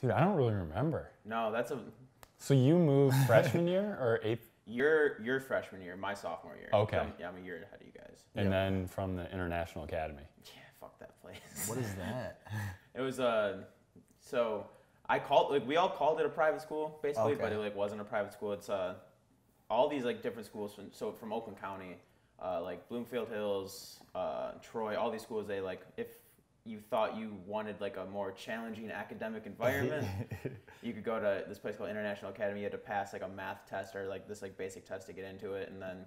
Dude, I don't really remember. No, that's a... So you moved freshman year or eighth? Your freshman year, my sophomore year. Okay. So I'm a year ahead of you guys. And then from the International Academy. Yeah, fuck that place. What is that? It was so I called, like, we all called it a private school basically, but it like wasn't a private school. It's all these like different schools from Oakland County, like Bloomfield Hills, Troy, all these schools. They like, if you thought you wanted like a more challenging academic environment, you could go to this place called International Academy. You had to pass like a math test or like this like basic test to get into it, and then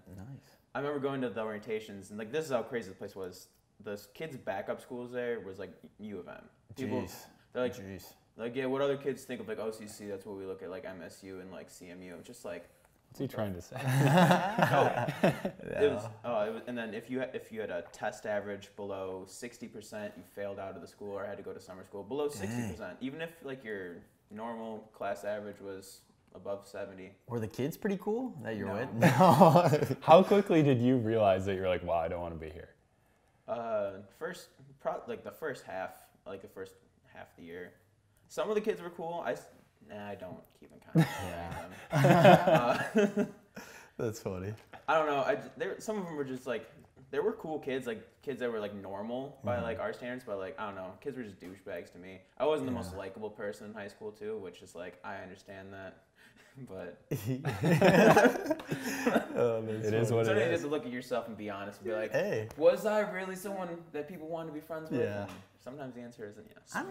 I remember going to the orientations, and like this is how crazy the place was. The kids' backup schools there was like U of M. People, they're like, like, yeah, what other kids think of like OCC? That's what we look at, like MSU and like CMU. Just like, what's he trying to say? It was, and then if you had a test average below 60%, you failed out of the school or had to go to summer school. Below 60%, even if like your normal class average was above 70. Were the kids pretty cool that you're with? No. How quickly did you realize that you're like, wow, I don't want to be here? The first half of the year. Some of the kids were cool. I don't keep in contact with them. That's funny. I don't know. Some of them were just like, there were cool kids, like kids that were like normal by like our standards, but like, I don't know, kids were just douchebags to me. I wasn't the most likable person in high school too, which is like, I understand that, but it is what it is. Sometimes you have to look at yourself and be honest and be like, hey, was I really someone that people wanted to be friends with? And sometimes the answer isn't yes. I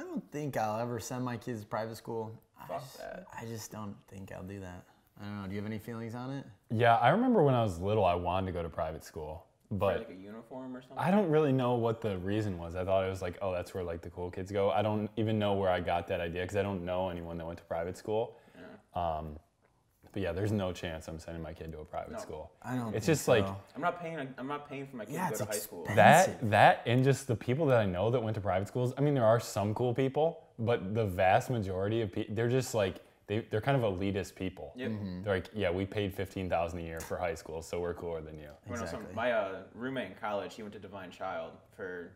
don't think I'll ever send my kids to private school. Fuck that. I just don't think I'll do that. I don't know. Do you have any feelings on it? Yeah, I remember when I was little, I wanted to go to private school. But for like a uniform or something? I don't really know what the reason was. I thought it was like, oh, that's where like the cool kids go. I don't even know where I got that idea because I don't know anyone that went to private school. Yeah. But yeah, there's no chance I'm sending my kid to a private school. I don't. It's just so. like I'm not paying for my kid to go to high school. That and just the people that I know that went to private schools. I mean, there are some cool people, but the vast majority of people, they're just like. They're kind of elitist people. Yep. They're like, yeah, we paid $15,000 a year for high school, so we're cooler than you. Exactly. My roommate in college, he went to Divine Child for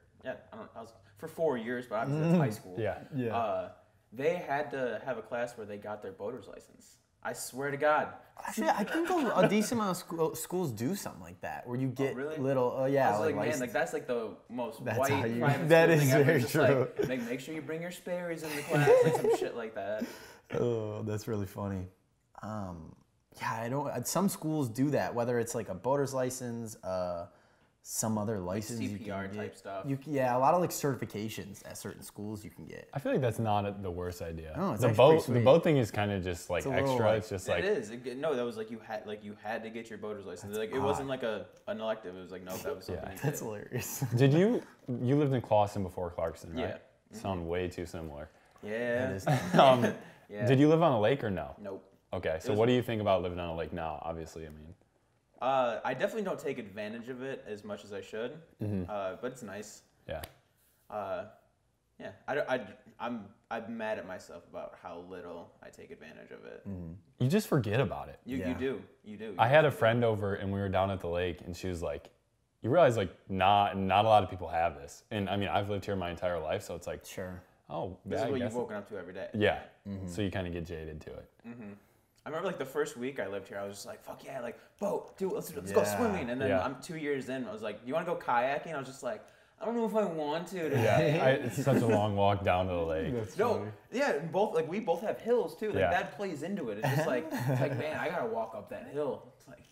4 years, but obviously that's high school. Yeah. They had to have a class where they got their boater's license. I swear to God. Actually, I think a decent amount of schools do something like that, where you get little, I was like, man, like that's like the most white private school that is thing ever. very Just true. Like, make sure you bring your Sperry's in the class, like some shit like that. Oh, that's really funny. I don't. Some schools do that, whether it's like a boater's license, some other license, like CPR you can get. type stuff. A lot of like certifications at certain schools you can get. I feel like that's not the worst idea. No, it's the boat thing is kind of just like extra. It's just like it is. No, that was like you had to get your boater's license. Like it wasn't like an elective. It was like no, that was something. That's hilarious. Did you lived in Clawson before Clarkson, right? Yeah. Sound way too similar. Yeah. Yeah. Did you live on a lake or no? Nope. Okay, so what do you think about living on a lake now? Obviously, I mean. I definitely don't take advantage of it as much as I should, but it's nice. Yeah. I'm mad at myself about how little I take advantage of it. You just forget about it. You do. I had a friend over and we were down at the lake and she was like, you realize like not a lot of people have this. And I mean, I've lived here my entire life, so it's like, Sure. Oh, this is what you've woken up to every day. Yeah. So you kind of get jaded to it. I remember like the first week I lived here, I was just like, fuck yeah, like boat, dude, let's go swimming. And then I'm 2 years in, I was like, you want to go kayaking? I was just like, I don't know if I want to today. It's such a long walk down to the lake. We both have hills too. Like that plays into it. It's just like, man, I gotta walk up that hill. It's like,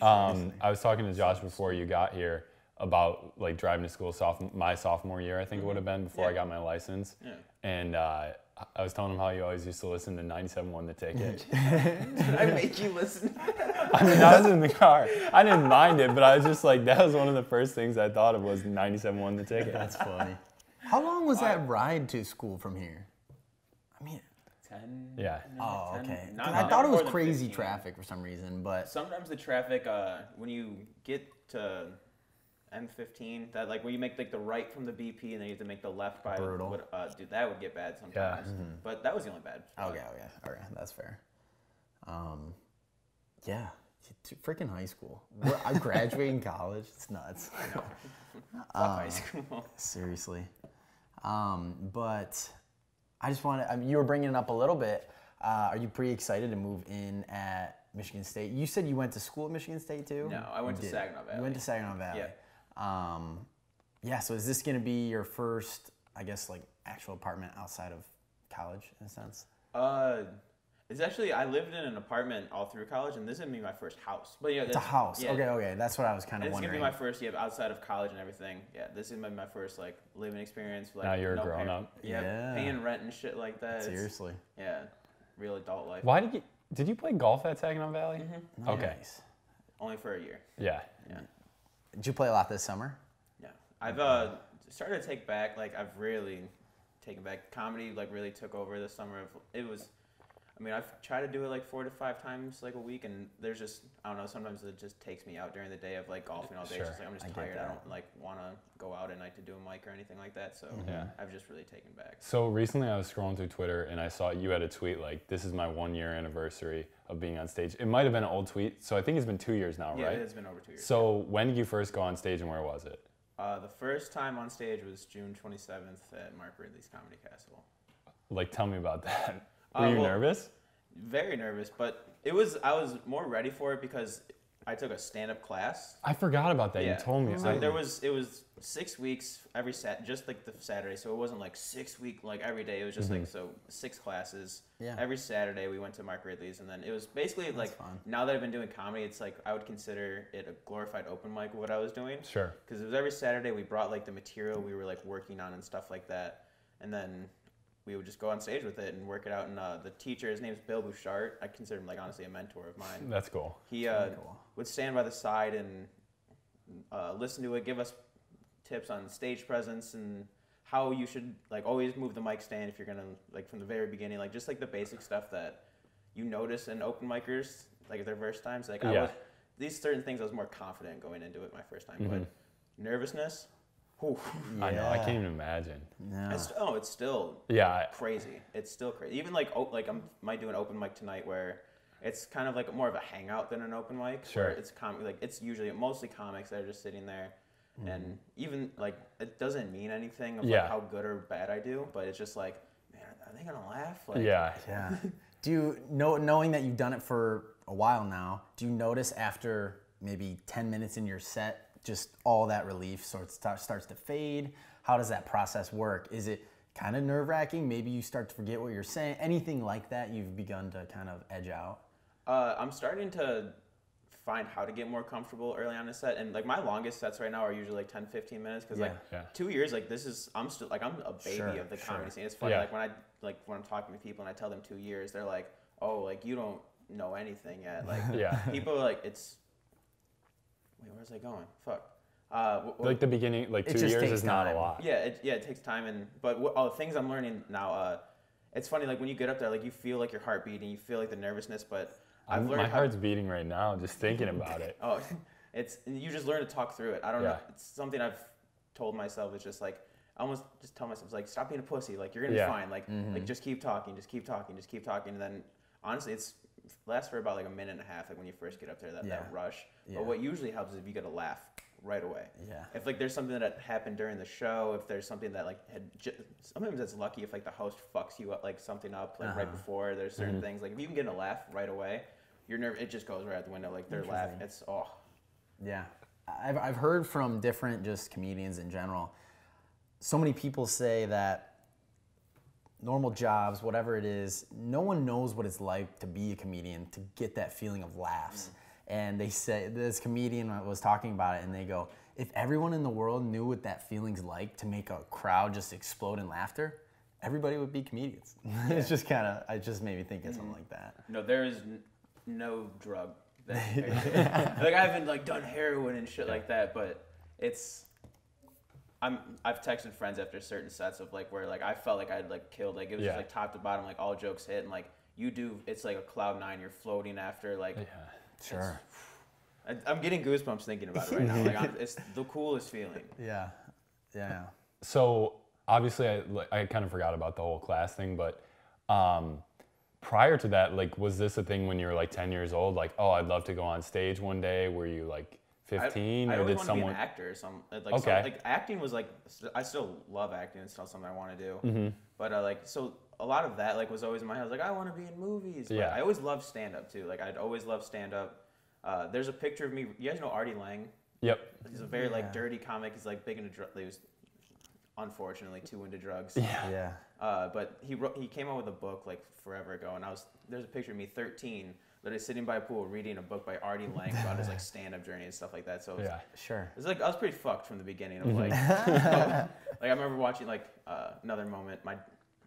I was talking to Josh before you got here about like driving to school my sophomore year, I think it would have been before I got my license. Yeah. And I was telling him how you always used to listen to 97 The Ticket. Did I make you listen? I mean, I was in the car. I didn't mind it, but I was just like, that was one of the first things I thought of was 97 The Ticket. That's funny. How long was that ride to school from here? I mean, 10. Yeah. Oh, 10, okay. I thought it was crazy traffic for some reason, but sometimes the traffic when you get to M15, that like when you make like the right from the BP and then you have to make the left by brutal. Dude, that would get bad sometimes. Yeah. But that was the only bad. Okay, okay, that's fair. Yeah, freaking high school. I'm graduating college. It's nuts. I know. Fuck high school. Seriously. But I just want to, I mean, you were bringing it up a little bit. Are you pretty excited to move in at Michigan State? You said you went to school at Michigan State too? No, I went to Saginaw Valley. You went to Saginaw Valley. Yeah. Yeah, so is this going to be your first, I guess, like actual apartment outside of college in a sense? It's actually, I lived in an apartment all through college, and this is going to be my first house. But yeah, it's a house. Yeah, okay. That's what I was kind of wondering. It's going to be my first, outside of college and everything. Yeah, this is my first, like, living experience. Like, now you're a grown-up. Yeah, paying rent and shit like that. Seriously. Yeah, real adult life. Why did you play golf at Saginaw Valley? Mm-hmm. Okay. Nice. Only for a year. Yeah. Did you play a lot this summer? Yeah. I've started to take back, like, I've really taken back. Comedy, like, really took over this summer. I've tried to do it like 4 to 5 times like a week, and there's just, I don't know, sometimes it just takes me out during the day of like golfing all day. Sure. It's just like, I'm just tired. I don't like want to go out at night to do a mic or anything like that. So I've just really taken back. So recently I was scrolling through Twitter and I saw you had a tweet like, this is my 1-year anniversary of being on stage. It might have been an old tweet. So I think it's been 2 years now, right? Yeah, it's been over 2 years. So when did you first go on stage and where was it? The first time on stage was June 27th at Mark Ridley's Comedy Castle. Like, tell me about that. Were you nervous? Very nervous, but I was more ready for it because I took a stand-up class. I forgot about that. Yeah. You told me. So it was 6 weeks every just like the Saturday. So it wasn't like 6 week like every day. It was just like 6 classes. Yeah. Every Saturday we went to Mark Ridley's, and then it was basically like fun. Now that I've been doing comedy, it's like I would consider it a glorified open mic of what I was doing. Sure. Because it was every Saturday we brought like the material we were like working on and stuff like that, and then we would just go on stage with it and work it out. And the teacher, his name's Bill Bouchard. I consider him like honestly a mentor of mine. That's cool. He would stand by the side and listen to it, give us tips on stage presence and how you should like always move the mic stand if you're gonna like from the very beginning, like just like the basic stuff that you notice in open micers like their first times. Like these certain things I was more confident going into it my first time, but nervousness. Whew. I know. I can't even imagine. No. It's still crazy. It's still crazy. Even like might do an open mic tonight where it's kind of like more of a hangout than an open mic. Sure. It's like it's usually mostly comics that are just sitting there, and even like it doesn't mean anything of like how good or bad I do, but it's just like, man, are they gonna laugh? Like, yeah. Do you knowing that you've done it for a while now? Do you notice after maybe 10 minutes in your set? Just all that relief starts to fade? How does that process work? Is it kind of nerve-wracking? Maybe you start to forget what you're saying? Anything like that you've begun to kind of edge out? I'm starting to find how to get more comfortable early on in a set, and like my longest sets right now are usually like 10-15 minutes because 2 years like this is I'm still like I'm a baby of the comedy scene. It's funny like when I'm talking to people and I tell them 2 years, they're like, oh, like you don't know anything yet. Like people are like it's. Wait, where's that going? Fuck. Like the beginning, like 2 years is not a lot. Yeah, it takes time, but all the things I'm learning now. It's funny, like when you get up there, like you feel like your heart beating, you feel like the nervousness, but I've learned my heart's beating right now just thinking about it. Oh, you just learn to talk through it. I don't know. It's something I've told myself. It's just like I almost just tell myself, like stop being a pussy. Like you're gonna be fine. Like just keep talking, just keep talking, just keep talking, and then honestly, it's lasts for about like a minute and a half, like when you first get up there, that rush. But what usually helps is if you get a laugh right away. Yeah. If like there's something that happened during the show, if there's something that like sometimes it's lucky if like the host fucks you up like something up like right before. There's certain things like if you can get a laugh right away, your nerve it just goes right out the window. Like they're laughing. It's Yeah, I've heard from different just comedians in general. So many people say that normal jobs, whatever it is, no one knows what it's like to be a comedian, to get that feeling of laughs. And they say, this comedian was talking about it, and they go, if everyone in the world knew what that feeling's like to make a crowd just explode in laughter, everybody would be comedians. It's just kind of, it just made me think of something like that. No, there is no drug that like I haven't like done heroin and shit like that, but it's I've texted friends after certain sets of like where like I felt like I'd like killed, like it was just like top to bottom, like all jokes hit, and like it's like a cloud nine, you're floating after like Sure. I'm getting goosebumps thinking about it right now. Like it's the coolest feeling. Yeah. So obviously I kind of forgot about the whole class thing, but prior to that, like was this a thing when you were like 10 years old? Like, oh, I'd love to go on stage one day. Were you like 15 I or did want someone? To be an actor or something. Like acting was like I still love acting. It's still something I want to do. But like so a lot of that like was always in my head. I was like, I want to be in movies. But I always loved stand-up too. Like I'd always loved stand-up. There's a picture of me. You guys know Artie Lang? Yep. He's a very like dirty comic. He's like big into drugs. He was unfortunately too into drugs. Yeah. But he came out with a book like forever ago, and there's a picture of me 13 that is sitting by a pool reading a book by Artie Lang about his like stand-up journey and stuff like that. So sure. It was like I was pretty fucked from the beginning of like like I remember watching like another moment.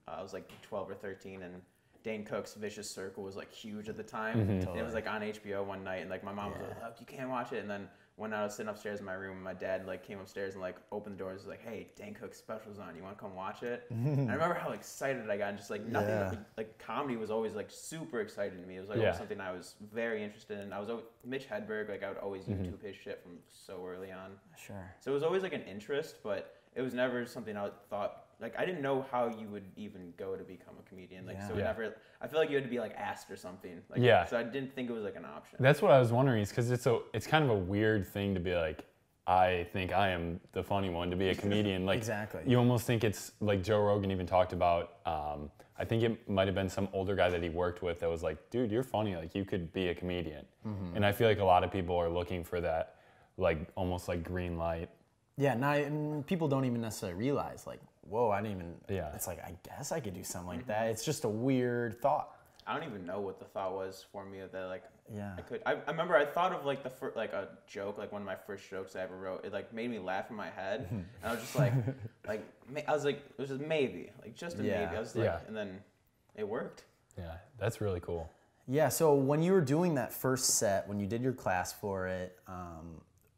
I was like 12 or 13 and Dane Cook's Vicious Circle was like huge at the time. Totally. It was like on HBO one night and like my mom was like, "Look, you can't watch it." And then when I was sitting upstairs in my room, and my dad like came upstairs and like opened the doors, was like, "Hey, Dane Cook's special's on. You want to come watch it?" And I remember how excited I got. And just like nothing, like comedy was always like super exciting to me. It was like always something I was very interested in. I was Mitch Hedberg. Like I would always YouTube his shit from so early on. Sure. So it was always like an interest, but it was never something I thought. Like I didn't know how you would even go to become a comedian. Like so, never. I feel like you had to be like asked or something. Like, so I didn't think it was like an option. That's what I was wondering. Is because it's kind of a weird thing to be like, I think I am the funny one to be a comedian. Like exactly. You almost think it's like Joe Rogan even talked about. I think it might have been some older guy that he worked with that was like, dude, you're funny. Like you could be a comedian. And I feel like a lot of people are looking for that, like almost like green light. Yeah, and people don't even necessarily realize, like, whoa, I didn't even, it's like, I guess I could do something like that. It's just a weird thought. I don't even know what the thought was for me that like, I could. I remember I thought of like like a joke, like one of my first jokes I ever wrote. It like made me laugh in my head. And I was just like, I was like, it was just maybe, like just a maybe. I was like, and then it worked. Yeah, that's really cool. Yeah, so when you were doing that first set, when you did your class for it,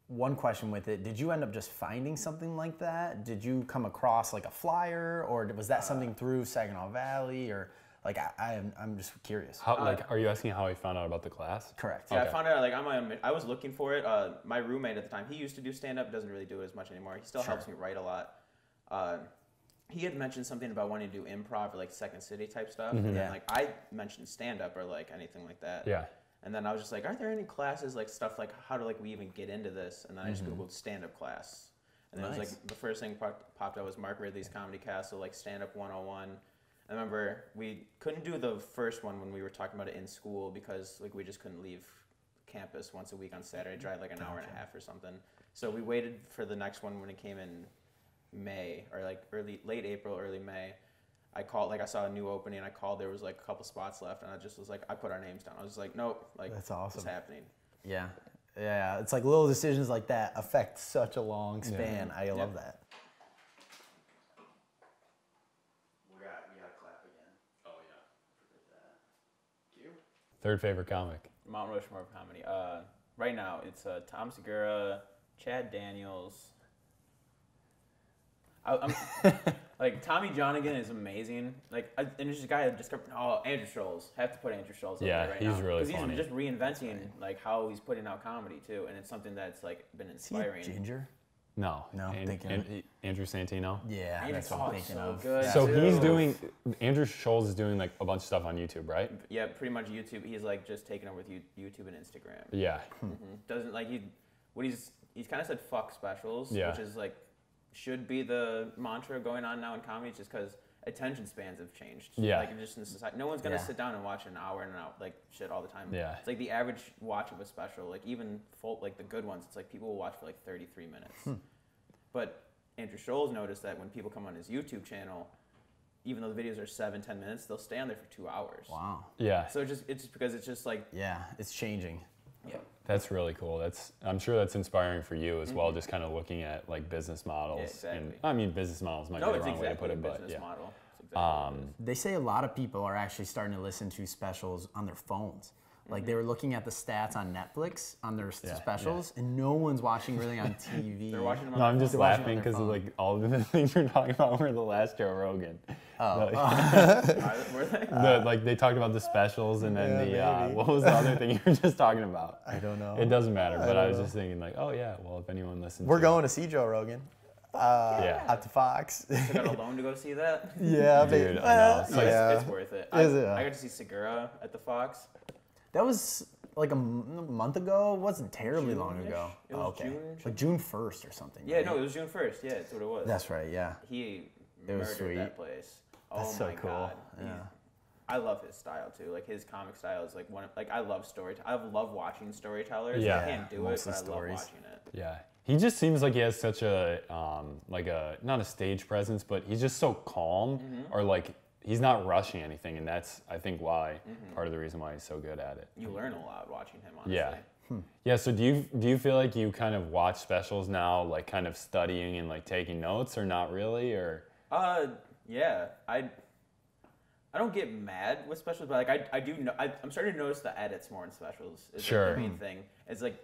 one question with it, did you end up just finding something like that? Did you come across like a flyer, or was that something through Saginaw Valley, or like I'm just curious. How, like, are you asking how I found out about the class? Correct. Yeah, I found out like on my own. I was looking for it. My roommate at the time, he used to do stand-up, doesn't really do it as much anymore. He still helps me write a lot. He had mentioned something about wanting to do improv or like Second City type stuff, and then like I mentioned stand-up or like anything like that. Yeah. And then I was just like, are there any classes, like stuff like how do like we even get into this? And then I just Googled stand-up class. And then it was like the first thing popped up was Mark Ridley's Comedy Castle, like stand-up 101. I remember we couldn't do the first one when we were talking about it in school because like we just couldn't leave campus once a week on Saturday, drive like an hour and a half or something. So we waited for the next one when it came in May or like late April, early May. I called, like I saw a new opening, I called, there was like a couple spots left, and I just was like, I put our names down. I was just like, nope, like, that's awesome. It's happening. Yeah. Yeah, it's like little decisions like that affect such a long span. I love that. We gotta clap again. Oh, yeah. Forget that. Cue. Third favorite comic? Mount Rushmore of comedy. Right now, it's Tom Segura, Chad Daniels. I'm like Tommy Johnigan is amazing. Like, and there's this guy that just Andrew Scholes. Have to put Andrew Scholes up there right now. He's really funny. Because he's just reinventing like how he's putting out comedy too, and it's something that's like been inspiring. Is he a ginger? No. I'm thinking Andrew Santino. Yeah, that's what I'm thinking of. Good. So he's doing. Andrew Scholes is doing like a bunch of stuff on YouTube, right? Yeah, pretty much YouTube. He's like just taking over with YouTube and Instagram. Yeah. Doesn't like he's kind of said fuck specials, Yeah. which is like should be the mantra going on now in comedy, just because attention spans have changed. Yeah. Like just in society, no one's gonna sit down and watch an hour and out like shit all the time. Yeah. It's like the average watch of a special, like even full, like the good ones, it's like people will watch for like 33 minutes. But Andrew Scholes noticed that when people come on his YouTube channel, even though the videos are 7-10 minutes, they'll stay on there for 2 hours. Wow. Yeah. So it's because it's just like it's changing. Yeah. That's really cool. I'm sure that's inspiring for you as well, just kind of looking at like business models. Yeah, exactly. And I mean, business models might be the wrong way to put it, but yeah. Model. It's exactly what it is. They say a lot of people are actually starting to listen to specials on their phones. Like they were looking at the stats on Netflix on their specials, and no one's watching really on TV. They're watching them on No, I'm their just phone. laughing because like all of the things we're talking about were the last Joe Rogan. Were they? Like they talked about the specials and then what was the other thing you were just talking about? I don't know. It doesn't matter, but I was just thinking like, oh yeah, well if anyone listens. We're going to see Joe Rogan. At the Fox. I got a loan to go see that. Yeah, dude, I know. It's like, It's worth it. Is it? I got to see Segura at the Fox. That was like a month ago. It wasn't terribly long June-ish? ago. It was okay. June. Like June 1st or something. Yeah, right? no, it was June 1st. Yeah, that's what it was. That's right, yeah. He It was murdered sweet. that place. That's so cool. God. Yeah. I love his style too. Like his comic style is like I love I love watching storytellers. Yeah. I can't do it, but I love watching it. Yeah. He just seems like he has such a not a stage presence, but he's just so calm, or like he's not rushing anything, and that's I think why part of the reason why he's so good at it. You learn a lot watching him, honestly. Yeah. Yeah, so do you feel like you kind of watch specials now, like kind of studying and like taking notes, or not really, or? Yeah, I don't get mad with specials, but like I do know, I'm starting to notice the edits more in specials. Is Sure. like the main thing. It's like,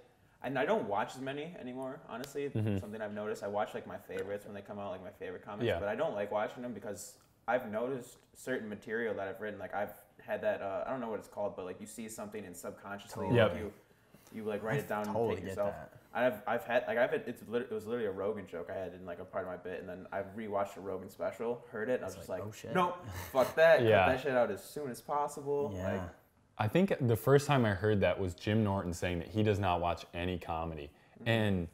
and I don't watch as many anymore, honestly. Something I've noticed. I watch like my favorites when they come out, like my favorite comics, but I don't like watching them because I've noticed certain material that I've written. Like I've had that, I don't know what it's called, but like you see something and subconsciously like, you like write it down and take it yourself. It was literally a Rogan joke I had in like a part of my bit, and then I rewatched a Rogan special, heard it, and I was just like, oh shit. nope, fuck that, cut that shit out as soon as possible. Yeah. Like, I think the first time I heard that was Jim Norton saying that he does not watch any comedy, and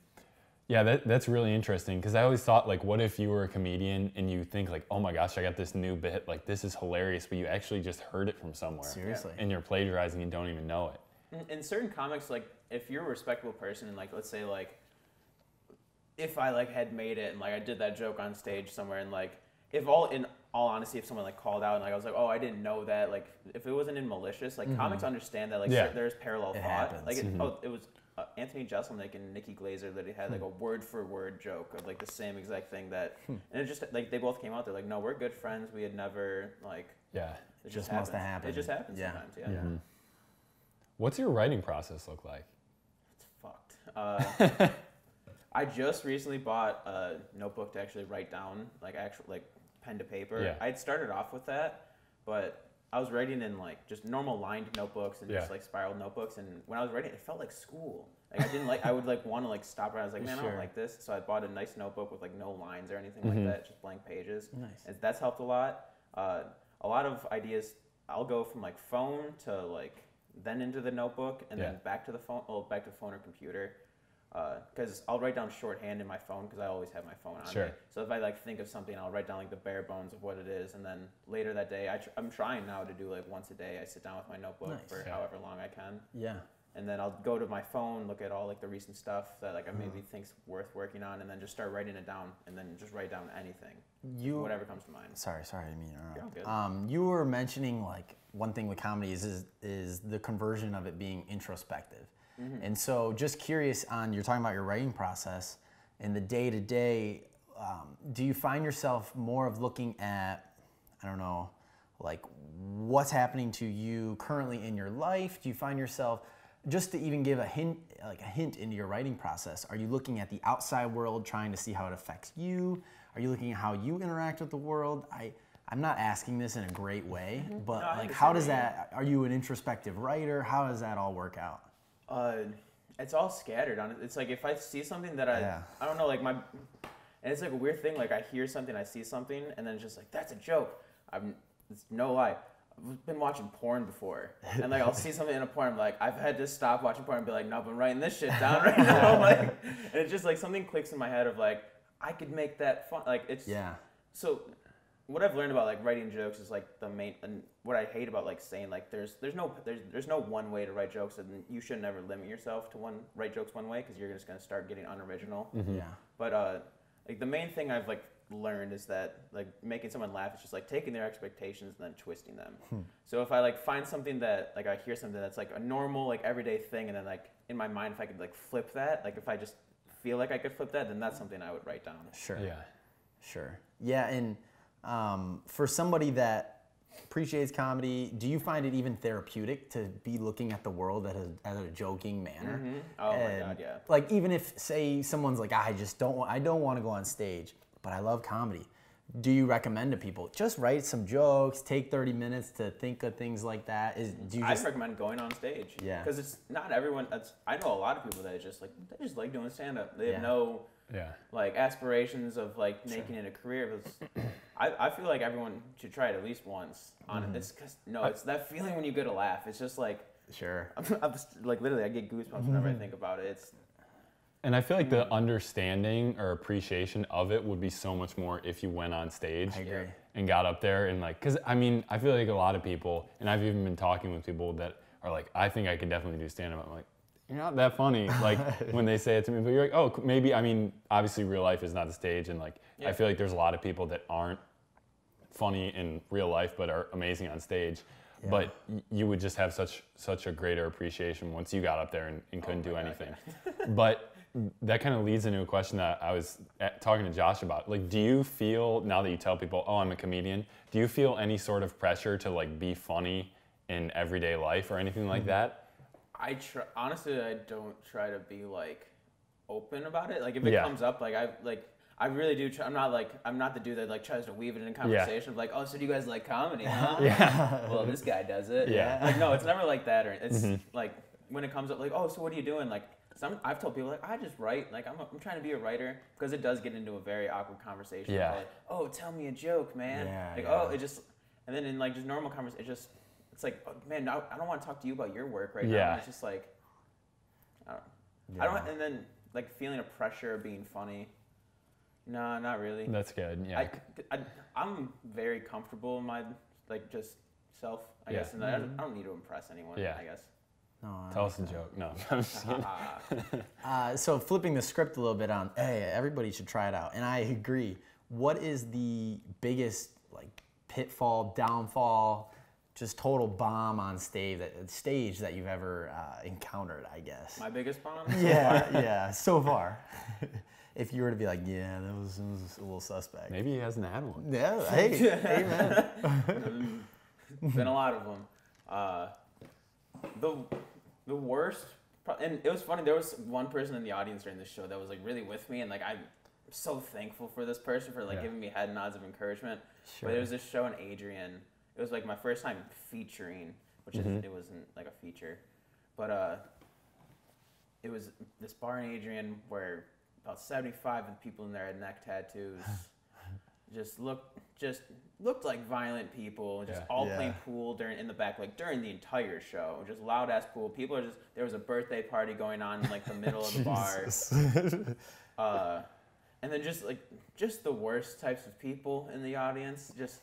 yeah, that's really interesting because I always thought like, what if you were a comedian and you think like, oh my gosh, I got this new bit, like this is hilarious, but you actually just heard it from somewhere. Seriously. And you're plagiarizing and don't even know it. in certain comics, like if you're a respectable person and like let's say like if I like had made it and like I did that joke on stage somewhere and like in all honesty, if someone like called out and like I was like, oh, I didn't know that, like if it wasn't in malicious, like comics understand that like there's parallel thought. Happens. Like it was Anthony Jeselnik and Nikki Glazer that had like a word for word joke of like the same exact thing that and it just like they both came out, they're like, no, we're good friends, we had never like it just must have happened. It just happens sometimes. What's your writing process look like? It's fucked. I just recently bought a notebook to actually write down like pen to paper. I'd started off with that, but I was writing in like just normal lined notebooks and just like spiral notebooks, and when I was writing, it felt like school. Like I didn't like. I would like want to like stop it. I was like, man, I don't like this. So I bought a nice notebook with like no lines or anything like that, just blank pages. Nice. And that's helped a lot. A lot of ideas, I'll go from like phone to like then into the notebook and then back to the phone. Well, back to phone or computer. Because I'll write down shorthand in my phone because I always have my phone on me. So if I like think of something, I'll write down like the bare bones of what it is, and then later that day, I'm trying now to do like once a day. I sit down with my notebook for however long I can. Yeah. And then I'll go to my phone, look at all like the recent stuff that like I maybe think's worth working on, and then just start writing it down, and then just write down anything, whatever comes to mind. Sorry, I didn't mean to interrupt. You were mentioning like one thing with comedy is the conversion of it being introspective. And so just curious you're talking about your writing process in the day-to-day, do you find yourself more of looking at, I don't know, like what's happening to you currently in your life? Do you find yourself, just to even give a hint into your writing process, are you looking at the outside world trying to see how it affects you? Are you looking at how you interact with the world? I'm not asking this in a great way, but like how does that, are you an introspective writer? How does that all work out? It's all scattered on it. It's like if I see something that I don't know, like and it's like a weird thing. Like I hear something, I see something, and then it's just like that's a joke. It's no lie. I've been watching porn before, and like I'll see something in a porn. I'm like, I've had to stop watching porn and be like, no, I'm writing this shit down right now. Like, and it's just like something clicks in my head of like I could make that fun. Like it's So what I've learned about like writing jokes is like the main, and what I hate about like saying like there's no one way to write jokes, and you should never limit yourself to write jokes one way because you're just gonna start getting unoriginal. But like the main thing I've like learned is that like making someone laugh is just like taking their expectations and then twisting them. So if I like find something that like I hear something that's like a normal like everyday thing, and then like in my mind if I could like flip that, like if I just feel like I could flip that, then that's something I would write down. And for somebody that appreciates comedy, do you find it even therapeutic to be looking at the world as a joking manner? Oh my God, yeah. Like even if say someone's like, I don't want to go on stage, but I love comedy. Do you recommend to people just write some jokes, take 30 minutes to think of things like that? I recommend going on stage. Yeah. Because it's not everyone. I know a lot of people that they just like doing stand up. They have no like aspirations of like making it a career. I feel like everyone should try it at least once. It's because it's that feeling when you get a laugh. It's just like I'm just, like literally I get goosebumps whenever I think about it. And I feel like the understanding or appreciation of it would be so much more if you went on stage. I agree. and got up there and like, cause I mean, I feel like a lot of people, and I've even been talking with people that are like, I think I could definitely do stand-up. I'm like, you're not that funny, like when they say it to me, but you're like, oh, maybe, I mean, obviously real life is not the stage, and like, I feel like there's a lot of people that aren't funny in real life, but are amazing on stage. Yeah. But you would just have such a greater appreciation once you got up there and couldn't do anything. But that kind of leads into a question that I was talking to Josh about. Like, do you feel, now that you tell people, oh, I'm a comedian, do you feel any sort of pressure to like be funny in everyday life or anything like that? Honestly, I don't try to be like open about it. Like if it comes up, I really do. I'm not the dude that like tries to weave it in conversation of like, oh, so do you guys like comedy? Huh? Yeah. Well, this guy does it. Yeah. Like no, it's never like that. Or it's like when it comes up, like, oh, so what are you doing? Like I've told people like I just write. Like I'm trying to be a writer because it does get into a very awkward conversation. Yeah. Like, oh, tell me a joke, man. Yeah. Like oh, it just and then in like just normal conversation, it's like oh, man, I don't want to talk to you about your work right now. It's just like I don't. And then like feeling a pressure of being funny. No, not really. That's good. Yeah. I'm very comfortable in my like just self, I guess, and I don't need to impress anyone. I guess. No, tell us a joke. No, I'm just kidding. So flipping the script a little bit on, hey, everybody should try it out, and I agree. What is the biggest like pitfall, downfall, just total bomb on stage that you've ever encountered? I guess. My biggest bomb. Yeah, so far. If you were to be like, yeah, that was a little suspect. Maybe he hasn't had one. Yeah, hey, man. Been a lot of them. The worst, and it was funny, there was one person in the audience during this show that was like really with me, and like I'm so thankful for this person for like giving me head nods of encouragement. Sure. But there was this show in Adrian. It was like my first time featuring, which it wasn't like a feature. But it was this bar in Adrian where about 75 of the people in there had neck tattoos. just looked like violent people. Just all playing pool in the back, like during the entire show. Just loud ass pool. People are there was a birthday party going on in like the middle of the bar. And then just the worst types of people in the audience. This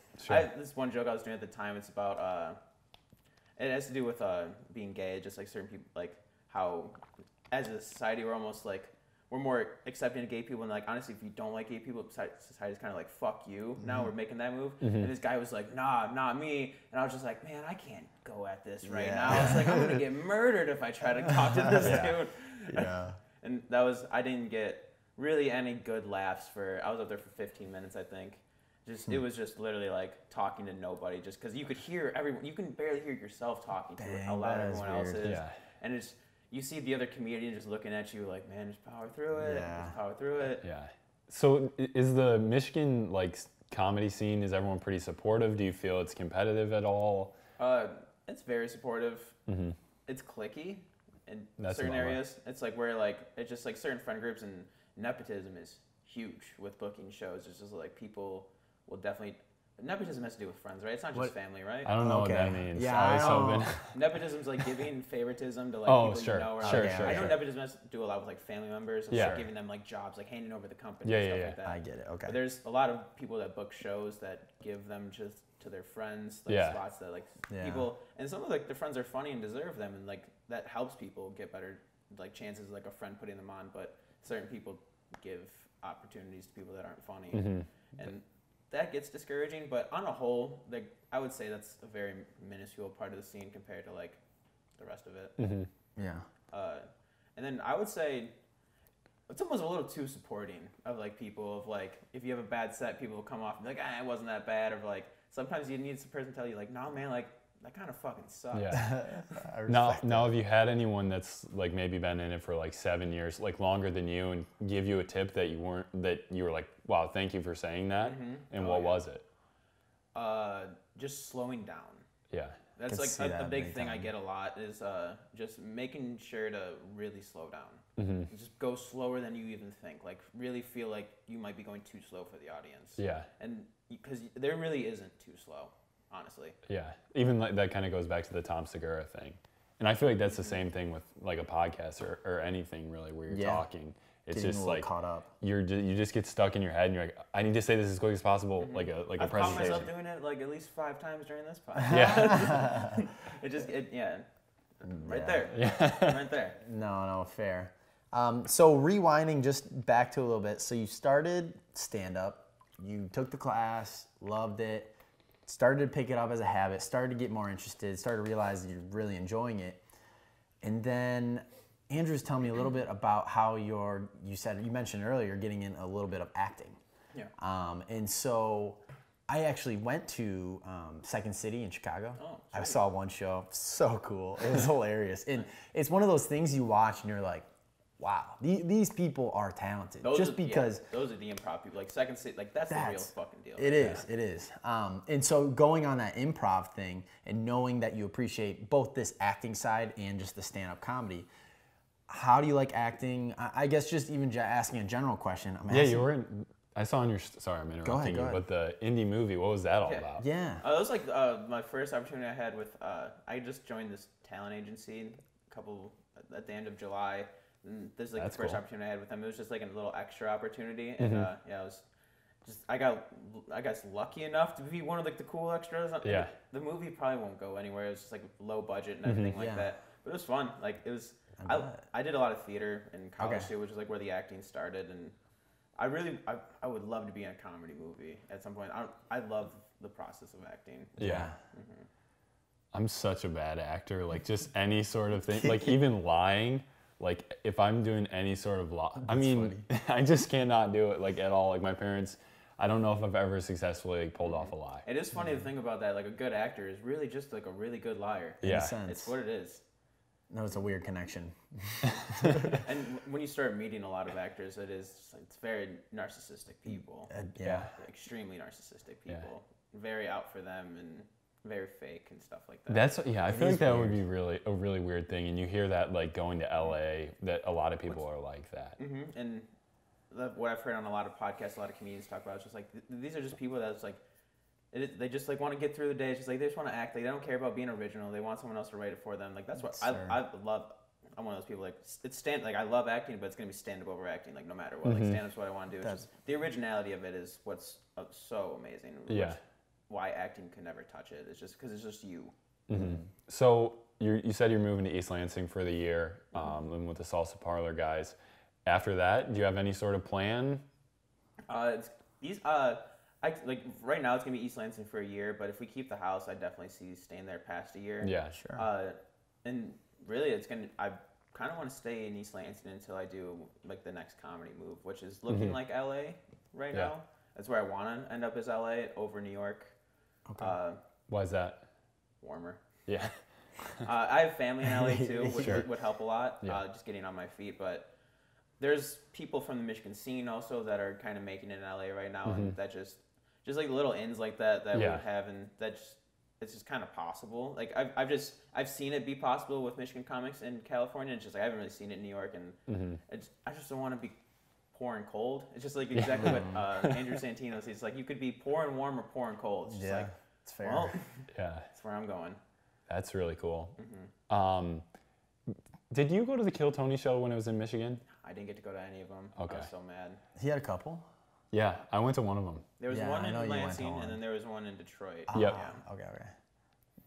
one joke I was doing at the time. It's about it has to do with being gay. Just like certain people, like how as a society we're more accepting of gay people, and like honestly, if you don't like gay people, society's kind of like fuck you. Now we're making that move, and this guy was like, nah, not me, and I was just like, man, I can't go at this right now. I was like, I'm gonna get murdered if I try to talk to this dude. Yeah. And I didn't get really any good laughs I was up there for 15 minutes, I think. It was just literally like talking to nobody, just because you could hear everyone, you can barely hear yourself talking to how loud everyone else is, and you see the other comedian just looking at you like, man, just power through it. Just power through it. Yeah. So is the Michigan like comedy scene, is everyone pretty supportive? Do you feel it's competitive at all? It's very supportive. It's cliquey in certain areas. It's like where like it's just like certain friend groups, and nepotism is huge with booking shows. It's just like people will definitely. Nepotism has to do with friends, right? It's not just family, right? I don't know what that means. Yeah, nepotism's like giving favoritism to like people you know. Sure. I know nepotism has to do a lot with like family members, and like giving them like jobs, like handing over the company and stuff like that. I get it. Okay. But there's a lot of people that book shows that give them just to their friends, like spots that like people, and some of like their friends are funny and deserve them, and like that helps people get better like chances, like a friend putting them on. But certain people give opportunities to people that aren't funny, and that gets discouraging, but on a whole, like I would say that's a very minuscule part of the scene compared to like the rest of it. Yeah. And then I would say it's almost a little too supporting of like people of like if you have a bad set, people will come off and be like, it wasn't that bad, or like sometimes you need some person to tell you like, no man, like that kind of fucking sucks. Yeah. Now have you had anyone that's like maybe been in it for like 7 years, like longer than you, and give you a tip that you were like, wow, thank you for saying that? And what was it? Just slowing down. Yeah. That's like a big thing I get a lot is just making sure to really slow down. Just go slower than you even think. Like really feel like you might be going too slow for the audience. Yeah. And because there really isn't too slow. Honestly. Yeah. Even like that kind of goes back to the Tom Segura thing. And I feel like that's the same thing with like a podcast or anything really where you're talking. It's Getting just a little caught up. you just get stuck in your head and you're like, I need to say this as quick as possible, like a I've presentation. caught myself doing it like at least 5 times during this podcast. Yeah. Right there. Yeah. Right there. No, fair. So rewinding just back to a little bit. So you started stand-up. You took the class, loved it, started to pick it up as a habit, started to get more interested, started to realize that you're really enjoying it. And then Andrew's telling me a little bit about how you mentioned earlier, you're getting in a little bit of acting. Yeah. And so I actually went to Second City in Chicago. Oh, I saw one show. So cool. It was hilarious. And it's one of those things you watch and you're like, wow, these people are talented. Those are the improv people. Like Second City, like that's the real fucking deal. It is. And so going on that improv thing and knowing that you appreciate both this acting side and just the stand-up comedy, how do you like acting? I guess just even asking a general question. You were in. I saw on your. Sorry, I'm interrupting you. But the indie movie, what was that all about? Yeah. It was like my first opportunity I had with. I just joined this talent agency at the end of July. And this is like the first opportunity I had with them. It was just like a little extra opportunity, and it was just I got lucky enough to be one of like the cool extras. Yeah. The movie probably won't go anywhere. It was just like low budget and everything like that. But it was fun. Like it was. I did a lot of theater in college too, which is like where the acting started, and I would love to be in a comedy movie at some point. I love the process of acting. Yeah. I'm such a bad actor. Like just any sort of thing, like even lying. Like if I'm doing any sort of I just cannot do it like at all. Like my parents, I don't know if I've ever successfully pulled off a lie. It is funny to think about that. Like a good actor is really just like a really good liar. Yeah. It's what it is. No, it's a weird connection. And when you start meeting a lot of actors, it's very narcissistic people. Extremely narcissistic people. Very out for them and very fake and stuff like that. I feel like that would be a really weird thing, and you hear that like going to LA, that a lot of people are like that. And what I've heard on a lot of podcasts, a lot of comedians talk about, it's just like these are just people that's like, they just like want to get through the day. It's just like they just want to act. Like, they don't care about being original. They want someone else to write it for them. Like that's what I love. I'm one of those people like I love acting, but it's gonna be stand up over acting. Like no matter what, like stand up's what I want to do. It's just the originality of it is what's so amazing. Why acting can never touch it. It's just because it's just you. So you said you're moving to East Lansing for the year, living with the Salsa Parlor guys. After that, do you have any sort of plan? Right now it's gonna be East Lansing for a year, but if we keep the house, I definitely see staying there past a year. Yeah, sure. And really, I kind of want to stay in East Lansing until I do like the next comedy move, which is looking like LA right now. That's where I want to end up, is LA over New York. Okay. Why is that? Warmer. Yeah. I have family in LA too, which would help a lot. Just getting on my feet, but there's people from the Michigan scene also that are kind of making it in LA right now, and that just like little ins like that we have, and it's just kind of possible. Like I've seen it be possible with Michigan comics in California. It's just like I haven't really seen it in New York, and I just don't want to be poor and cold. It's just like exactly what Andrew Santino says. It's like you could be poor and warm or poor and cold. It's just like, it's fair. Well, that's where I'm going. That's really cool. Did you go to the Kill Tony show when it was in Michigan? I didn't get to go to any of them. Okay. I was so mad. He had a couple? Yeah, I went to one of them. There was one in Lansing, and then there was one in Detroit. Yep. Okay.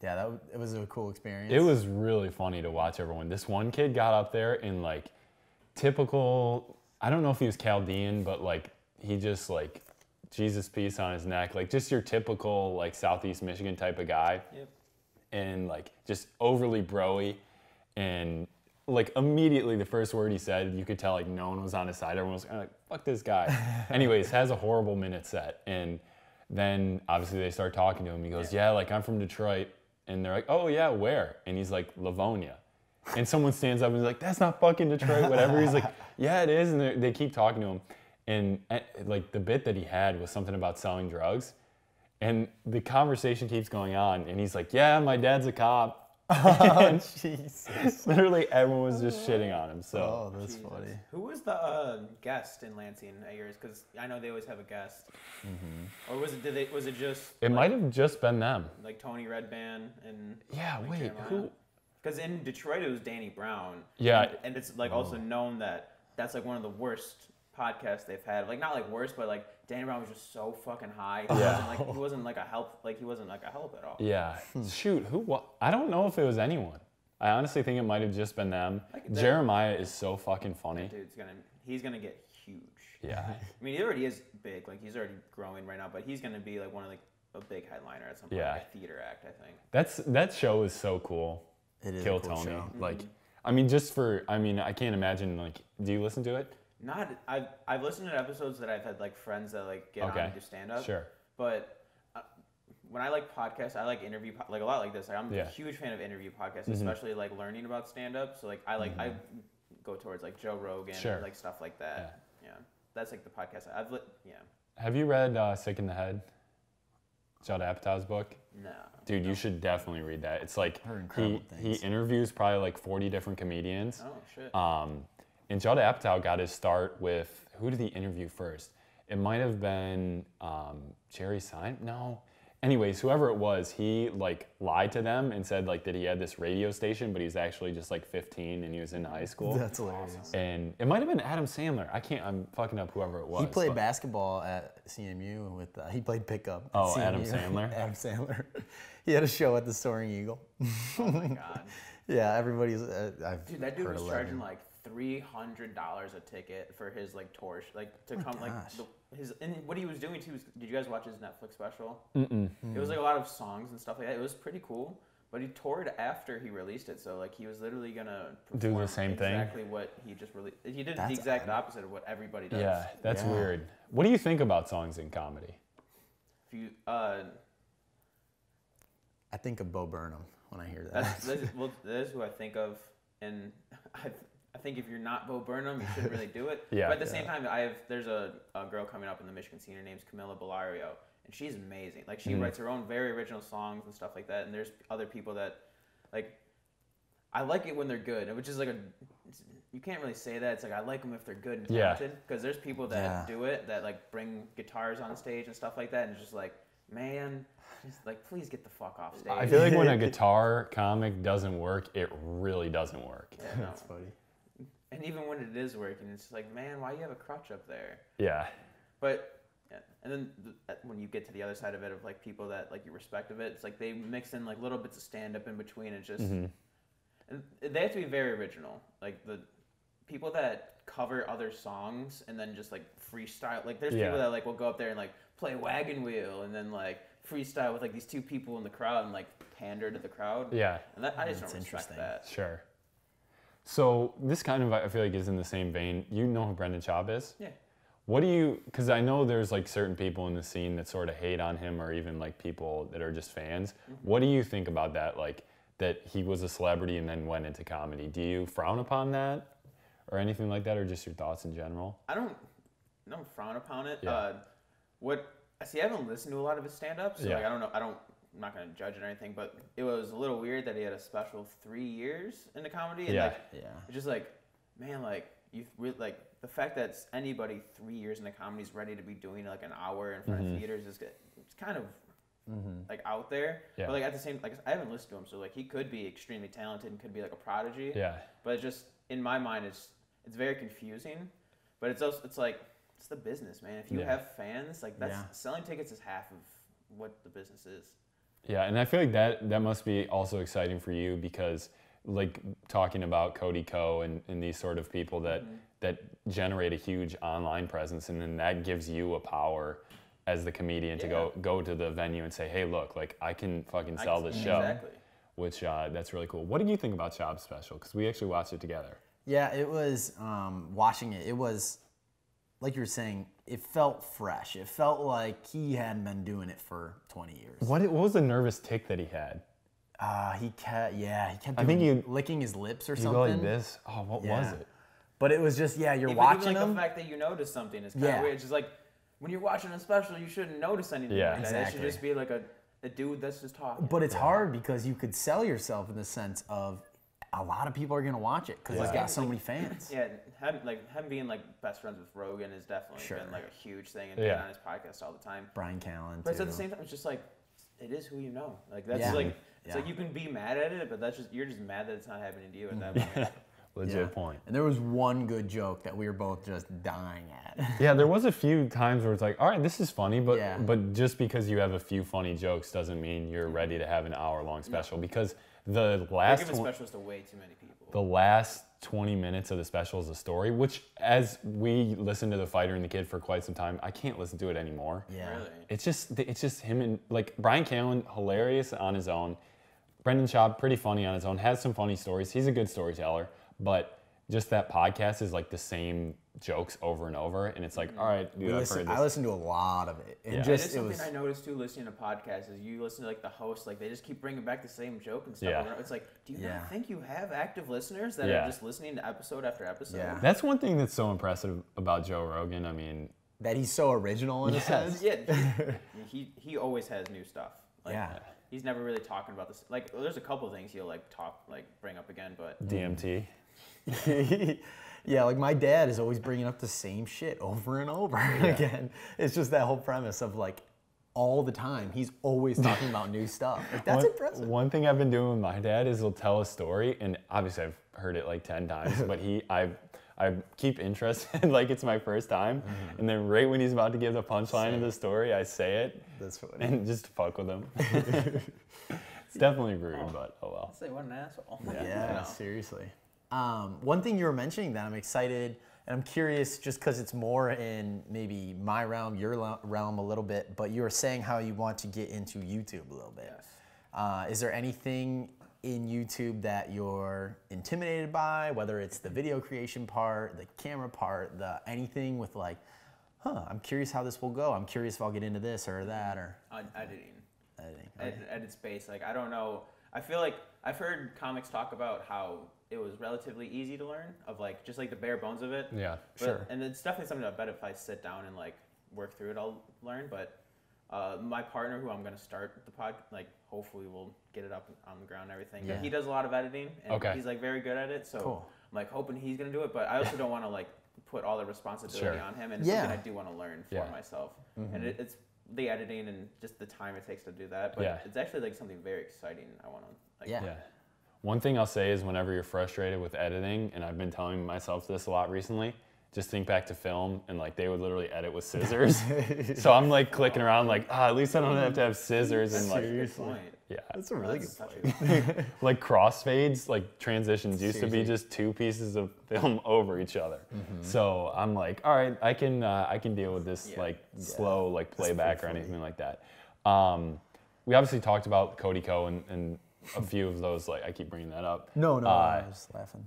Yeah, it was a cool experience. It was really funny to watch everyone. This one kid got up there in like typical, I don't know if he was Chaldean, but like he just like Jesus piece on his neck, like just your typical like Southeast Michigan type of guy. Yep. And like just overly bro-y, and like immediately the first word he said, you could tell like no one was on his side. Everyone was kind of like, fuck this guy. Anyways, has a horrible minute set. And then obviously they start talking to him. He goes, yeah, like I'm from Detroit. And they're like, oh yeah, where? And he's like, Livonia. And someone stands up and he's like, that's not fucking Detroit, whatever. He's like, yeah, it is. And they keep talking to him. And like the bit that he had was something about selling drugs. And the conversation keeps going on. And he's like, yeah, my dad's a cop. Oh, Jesus. Literally everyone was just shitting on him. So. Oh, that's funny. Who was the guest in Lansing at yours? Because I know they always have a guest. Or was it just? It might have just been them. Like Tony Redban and. Yeah, wait, who? Because in Detroit it was Danny Brown. Yeah. And it's like also known that that's like one of the worst podcasts they've had. Like not like worst, but like Danny Brown was just so fucking high. He wasn't like a help at all. Yeah. Shoot, I don't know if it was anyone. I honestly think it might have just been them. Jeremiah is so fucking funny. That dude's he's gonna get huge. Yeah. I mean, he already is big. Like he's already growing right now, but he's gonna be like one of like a big headliner at some point, like a theater act, I think. That show is so cool. It is Kill a cool Tony. show. Like, I mean, I can't imagine. Like, do you listen to it? I've listened to episodes that I've had like friends that like get on and do stand up. Sure. But when I like podcasts, I like interview like a lot like this. Like, I'm a huge fan of interview podcasts, especially like learning about stand up. So like I go towards like Joe Rogan, like stuff like that. Yeah. That's like the podcast Have you read Sick in the Head? Judd Apatow's book? No. Dude, you should definitely read that. It's like incredible he interviews probably like 40 different comedians. Oh shit. And Judd Apatow got his start with, who did he interview first? It might have been Jerry Sein? No. Anyways, whoever it was, he like lied to them and said like that he had this radio station, but he's actually just like 15 and he was in high school. That's hilarious. And it might have been Adam Sandler. I'm fucking up whoever it was. He played basketball at CMU with, he played pickup at Oh, CMU. Adam Sandler? Adam Sandler. He had a show at the Soaring Eagle. Oh my god. Yeah, everybody's, Dude, that dude was charging like $300 a ticket for his like tour, like to come, like and what he was doing too. Did you guys watch his Netflix special? Mm-mm. It was like a lot of songs and stuff like that. It was pretty cool. But he toured after he released it, so like he was literally gonna do the same thing. Exactly what he just released. He did the exact opposite of what everybody does. Yeah, that's weird. What do you think about songs in comedy? If you, I think of Bo Burnham when I hear that. that is who I think of, and I think if you're not Bo Burnham, you shouldn't really do it. Yeah. But at the same time, there's a girl coming up in the Michigan scene. Her name's Camilla Bellario, and she's amazing. Like she writes her own very original songs and stuff like that. And there's other people that, like, I like it when they're good, which is like you can't really say that. It's like I like them if they're good and talented, because there's people that do it that like bring guitars on stage and stuff like that, and it's just like, man, just like please get the fuck off stage. I feel like when a guitar comic doesn't work, it really doesn't work. Yeah, no. That's funny. And even when it is working, it's like, man, why do you have a crutch up there? Yeah. But, and then when you get to the other side of it, of like people that like you respect of it, it's like they mix in like little bits of stand up in between. It's just, and they have to be very original. Like the people that cover other songs and then just like freestyle. Like there's people that like will go up there and like play Wagon Wheel and then like freestyle with like these two people in the crowd and like pander to the crowd. Yeah. And that, I just don't respect that. Sure. So this kind of, I feel like, is in the same vein. You know who Brendan Chavez is? Yeah. What do you, because I know there's like certain people in the scene that sort of hate on him, or even like people that are just fans. What do you think about that? Like that he was a celebrity and then went into comedy. Do you frown upon that or anything like that, or just your thoughts in general? I don't frown upon it. Yeah. I haven't listened to a lot of his stand-ups, so like I don't know. I'm not gonna judge it or anything, but it was a little weird that he had a special 3 years into comedy. And it's just like, man, like you've really, like the fact that anybody 3 years into comedy is ready to be doing like an hour in front of theaters is it's kind of like out there. Yeah. But like at the same, like I haven't listened to him, so like he could be extremely talented and could be like a prodigy. Yeah. But it's just in my mind, it's very confusing. But it's also it's the business, man. If you have fans, like selling tickets is half of what the business is. Yeah, and I feel like that must be also exciting for you, because like talking about Cody Ko and these sort of people that generate a huge online presence, and then that gives you a power as the comedian to go to the venue and say, hey, look, like I can fucking sell this show. Exactly. Which that's really cool. What did you think about Chav's special? Because we actually watched it together. Yeah, it was, watching it, it was, like you were saying, it felt fresh. It felt like he hadn't been doing it for 20 years. What was the nervous tick that he had? He kept licking his lips or something. You go like this? Oh, what was it? But it was just, you're watching even, like, him. the fact that you notice something is kind of weird. It's just like, when you're watching a special, you shouldn't notice anything like that. Exactly. It should just be like a dude that's just talking. But it's hard because you could sell yourself in the sense of a lot of people are going to watch it because he's got so many fans. Yeah, him being like best friends with Rogan has definitely been like a huge thing, and being on his podcast all the time. Brian Callen, but at the same time, it's just like it is who you know. Like that's like it's like you can be mad at it, but you're just mad that it's not happening to you at that point. Legit point. And there was one good joke that we were both just dying at. Yeah, there was a few times where it's like, all right, this is funny, but just because you have a few funny jokes doesn't mean you're ready to have an hour-long special. Because the last They're giving specials to way too many people. The last 20 minutes of the special is a story, which as we listened to The Fighter and the Kid for quite some time, I can't listen to it anymore. Yeah. Really? It's just him and like Brian Callen, hilarious on his own. Brendan Schaub, pretty funny on his own, has some funny stories. He's a good storyteller, but just that podcast is like the same jokes over and over, and it's like, all right, dude, I listened to a lot of it. And It is something I noticed too listening to podcasts is you listen to like the host, like they just keep bringing back the same joke and stuff. Yeah. It's like, do you not think you have active listeners that are just listening to episode after episode? Yeah. That's one thing that's so impressive about Joe Rogan. I mean, that he's so original in a sense. Yeah, he always has new stuff. Like, he's never really talking about this. Like, there's a couple things he'll like bring up again, but DMT. Yeah, like my dad is always bringing up the same shit over and over again. It's just that whole premise of like all the time he's always talking about new stuff. Like, that's impressive. One thing I've been doing with my dad is he'll tell a story, and obviously I've heard it like 10 times, but I keep interested like it's my first time, and then right when he's about to give the punchline of the story, I say it. That's funny. And just fuck with him. It's definitely rude, but oh well. Say what an asshole. Yeah, seriously. One thing you were mentioning that I'm excited, and I'm curious just because it's more in maybe my realm, your realm a little bit, but you were saying how you want to get into YouTube a little bit. Yes. Is there anything in YouTube that you're intimidated by, whether it's the video creation part, the camera part, anything with like, I'm curious how this will go. I'm curious if I'll get into this or that or Editing. Right. Edit space. Like, I don't know. I feel like I've heard comics talk about how it was relatively easy to learn, of like just like the bare bones of it. Yeah, sure. And it's definitely something I bet if I sit down and like work through it, I'll learn. But my partner, who I'm gonna start the pod, like hopefully we'll get it up on the ground and everything. Yeah. But he does a lot of editing, and he's like very good at it. So cool. I'm like hoping he's gonna do it. But I also don't want to like put all the responsibility on him, and it's something I do want to learn for myself. And it's the editing and just the time it takes to do that. But it's actually like something very exciting. I want to like. Yeah. One thing I'll say is whenever you're frustrated with editing, and I've been telling myself this a lot recently, just think back to film, and like they would literally edit with scissors. So I'm like clicking around like, at least I don't have to have scissors and like. Seriously. Yeah. That's a really good point. Like crossfades, like transitions used to be just two pieces of film over each other. So I'm like, all right, I can deal with this slow like playback or anything like that. We obviously talked about Cody Co and a few of those, like I keep bringing that up. No, I was laughing.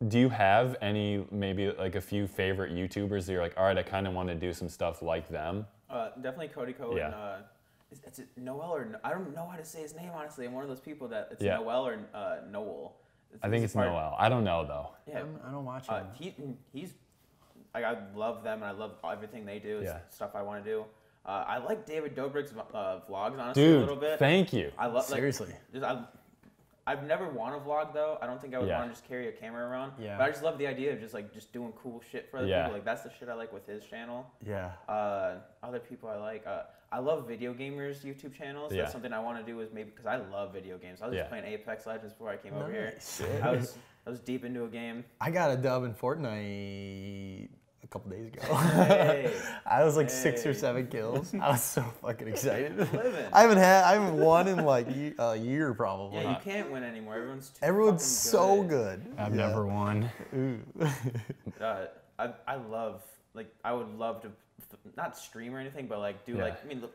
Do you have any, maybe like a few favorite YouTubers that you're like, all right, I kind of want to do some stuff like them? Definitely Cody Co. And it's Noel or I don't know how to say his name honestly. I'm one of those people that it's Noel or Noel. I think it's Noel. I don't know though. Yeah, I don't watch him. He's like, I love them and I love everything they do. It's stuff I want to do. I like David Dobrik's vlogs honestly a little bit. Thank you. I love seriously. I've never wanted to vlog though. I don't think I would want to just carry a camera around. Yeah. But I just love the idea of just doing cool shit for other people. Like that's the shit I like with his channel. Yeah. Other people I like. I love video gamers YouTube channels. That's something I want to do is maybe because I love video games. I was just playing Apex Legends before I came over here. I was deep into a game. I got a dub in Fortnite a couple days ago. Hey. I was like 6 or 7 kills. I was so fucking excited. Living. I haven't won in like a year probably. Yeah, you can't win anymore. Everyone's so good. I've never won. I love I would love to not stream or anything, but like do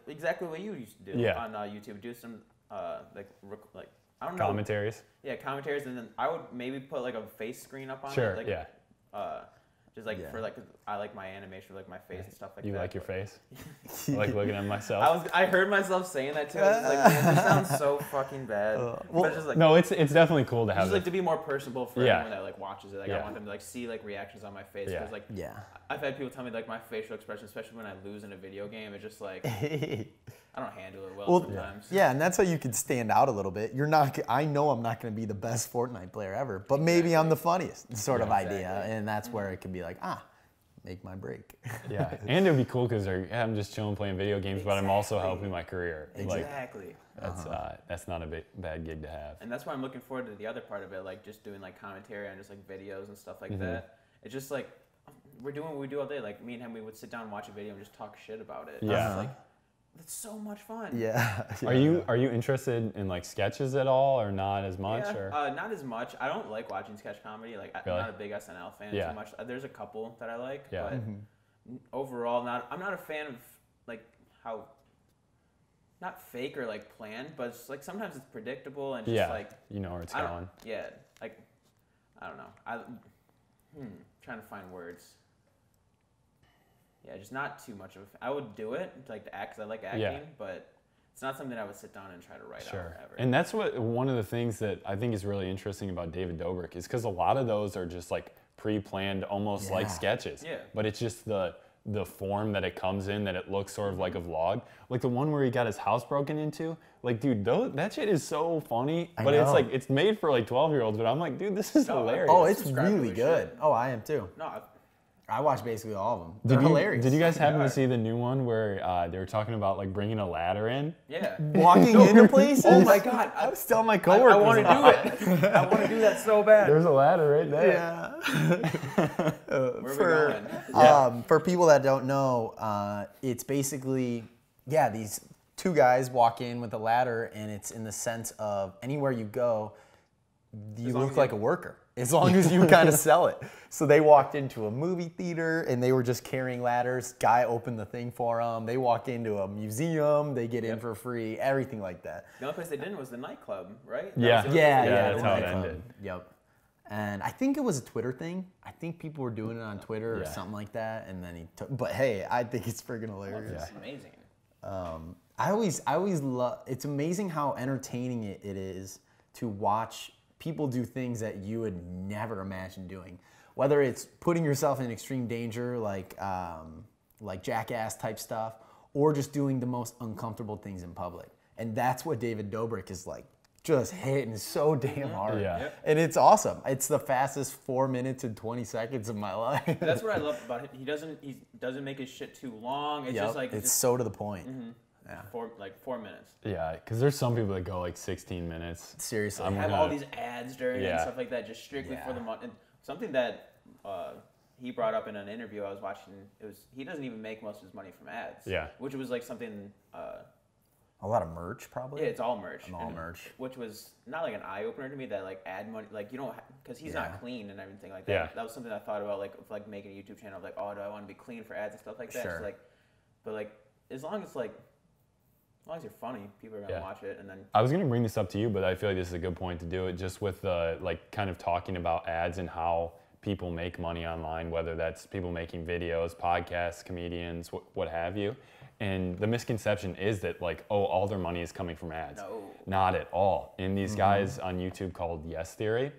exactly what you used to do on YouTube. Do some I don't know, commentaries. Yeah, commentaries, and then I would maybe put like a face screen up on it. Sure. Just like for like I like my animation, like my face and stuff like that. You like your face? I like looking at myself. I heard myself saying that too. I was like, man, this sounds so fucking bad. But just like no, it's definitely cool to have. Just like to be more personable for anyone that like watches it. Like I want them to like see like reactions on my face because like I've had people tell me like my facial expression, especially when I lose in a video game, it's just like I don't handle it well sometimes. Yeah, and that's how you could stand out a little bit. I know I'm not going to be the best Fortnite player ever, but maybe I'm the funniest sort of idea, and that's where it could be like, make my break. Yeah, and it'd be cool because I'm just chilling playing video games, but I'm also helping my career. Exactly. That's not a bad gig to have. And that's why I'm looking forward to the other part of it, like just doing like commentary on just like videos and stuff like that. It's just like we're doing what we do all day. Like me and him, we would sit down and watch a video and just talk shit about it. Yeah. It's like, that's so much fun. Yeah. Are you interested in like sketches at all, or not as much? Yeah, or not as much. I don't like watching sketch comedy. Like Really? I'm not a big SNL fan Yeah. too much. There's a couple that I like, Yeah. but overall, I'm not a fan of like how not fake or like planned, but it's like sometimes it's predictable and just like you know where it's going. Yeah, like I don't know. Trying to find words. Yeah, just not too much of a. I would do it like to act because I like acting, but it's not something I would sit down and try to write out ever. And that's one of the things that I think is really interesting about David Dobrik is because a lot of those are just like pre-planned, almost like sketches. Yeah. But it's just the form that it comes in, that it looks sort of like a vlog. Like the one where he got his house broken into. Like, dude, that shit is so funny. But it's like, it's made for like 12-year-olds, but I'm like, dude, this is hilarious. Oh, it's really good. Oh, I am too. No, I watch basically all of them. They're hilarious. Did you guys happen to see the new one where they were talking about like bringing a ladder in? yeah. Walking into places? Oh my God. I was telling my coworkers. I want to do it. I want to do that so bad. There's a ladder right there. Yeah. Where are we going? For people that don't know, it's basically, these two guys walk in with a ladder, and it's in the sense of anywhere you go, you look like a worker. As long as you kind of sell it. So they walked into a movie theater and they were just carrying ladders. Guy opened the thing for them. They walk into a museum. They get in for free. Everything like that. The only place they didn't was the nightclub, right? Yeah, that's how it ended. Yep. And I think it was a Twitter thing. I think people were doing it on Twitter or something like that. And then he took. But hey, I think it's friggin' hilarious. It's amazing. I always love. It's amazing how entertaining it is to watch people do things that you would never imagine doing. Whether it's putting yourself in extreme danger, like Jackass type stuff, or just doing the most uncomfortable things in public. And that's what David Dobrik is like, just hitting so damn hard. Yeah. Yep. And it's awesome. It's the fastest 4 minutes and 20 seconds of my life. That's what I love about it. He doesn't make his shit too long. It's just like it's so to the point. Yeah. 4 minutes. Yeah, because there's some people that go like 16 minutes. Seriously. Have all these ads during it and stuff like that, just strictly for the money. And something that he brought up in an interview I was watching, he doesn't even make most of his money from ads. Yeah. Which was like something. A lot of merch, probably. Yeah, it's all merch. Merch. Which was not like an eye opener to me that like ad money, like you don't, because he's not clean and everything like that. Yeah. That was something I thought about, like making a YouTube channel. Like, oh, do I want to be clean for ads and stuff like that? Sure. Just but like as long as you're funny, people are gonna watch it. And then I was gonna bring this up to you, but I feel like this is a good point to do it, just with like kind of talking about ads and how people make money online, whether that's people making videos, podcasts, comedians, what have you. And the misconception is that like, oh, all their money is coming from ads. No. Not at all. And these guys on YouTube called Yes Theory,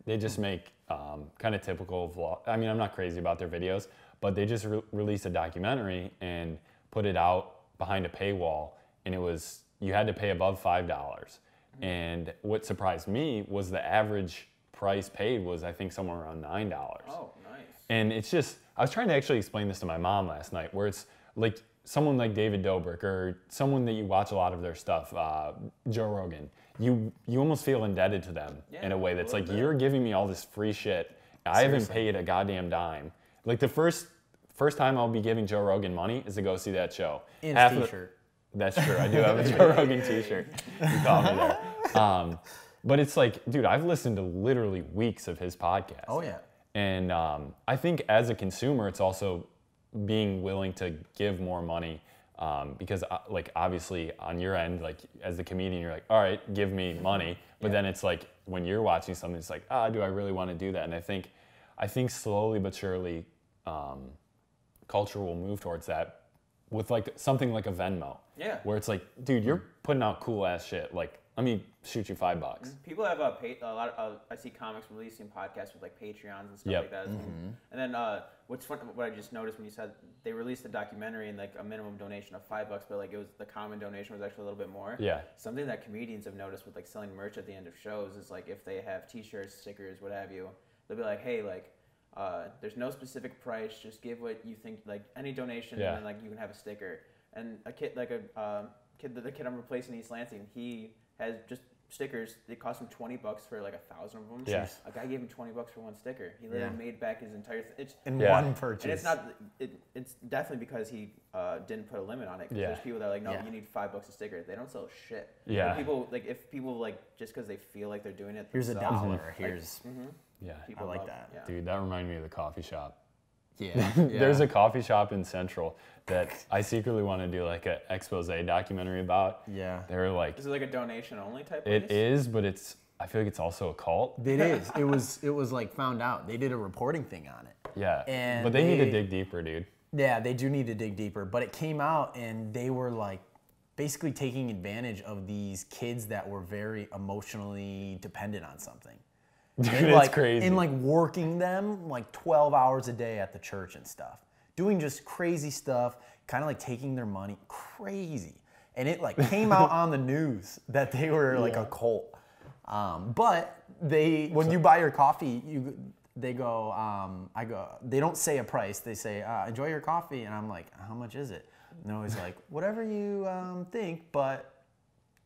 they just make kind of typical vlog. I mean, I'm not crazy about their videos, but they just released a documentary and put it out behind a paywall. And you had to pay above $5. And what surprised me was the average price paid was, I think, somewhere around $9. Oh, nice. And it's just, I was trying to actually explain this to my mom last night, where it's like someone like David Dobrik or someone that you watch a lot of their stuff, Joe Rogan, you almost feel indebted to them in a way that's like, you're giving me all this free shit. I haven't paid a goddamn dime. Like the first time I'll be giving Joe Rogan money is to go see that show. In a t-shirt. That's true. I do have a Joe Rogan t-shirt. You caught me there. But it's like, dude, I've listened to literally weeks of his podcast. Oh, yeah. And I think as a consumer, it's also being willing to give more money because, like, obviously on your end, like, as the comedian, you're like, all right, give me money. But then it's like, when you're watching something, it's like, do I really want to do that? And I think slowly but surely, culture will move towards that with, like, something like a Venmo. Yeah. Where it's like, dude, you're putting out cool ass shit. Like, let me shoot you $5. People have a lot of, I see comics releasing podcasts with like Patreons and stuff like that. And then what's fun, what I just noticed when you said they released a documentary and like a minimum donation of $5, but like the common donation was actually a little bit more. Yeah. Something that comedians have noticed with like selling merch at the end of shows is like if they have T-shirts, stickers, what have you, they'll be like, hey, like There's no specific price. Just give what you think, like any donation, Yeah. and then like you can have a sticker. And a kid, like the kid I'm replacing in East Lansing, he has just stickers. It cost him $20 for like 1,000 of them. Yeah. A guy gave him $20 for one sticker. He literally made back his entire. One purchase. And it's not. It's definitely because he didn't put a limit on it. 'Cause there's people that are like, no, you need $5 a sticker. They don't sell shit. Yeah. But people like if people like just because they feel like they're doing it. Here's themselves, $1. like, Here's. Yeah. People I like love, that. Yeah. Dude, that reminded me of the coffee shop. Yeah. There's a coffee shop in Central that I secretly want to do like an expose documentary about. Yeah. They're like, Is it like a donation only type place? it is, but I feel like it's also a cult. It is. It was like found out. They did a reporting thing on it. Yeah. And but they need to dig deeper, dude. Yeah, they do need to dig deeper. But it came out and they were like basically taking advantage of these kids that were very emotionally dependent on something. Dude, and it's like, crazy. And like working them like 12 hours a day at the church and stuff. Doing just crazy stuff, kind of like taking their money. Crazy. And it like came out on the news that they were like a cult. But when you buy your coffee, they don't say a price. They say, enjoy your coffee. And I'm like, how much is it? And they're always like, whatever you think, but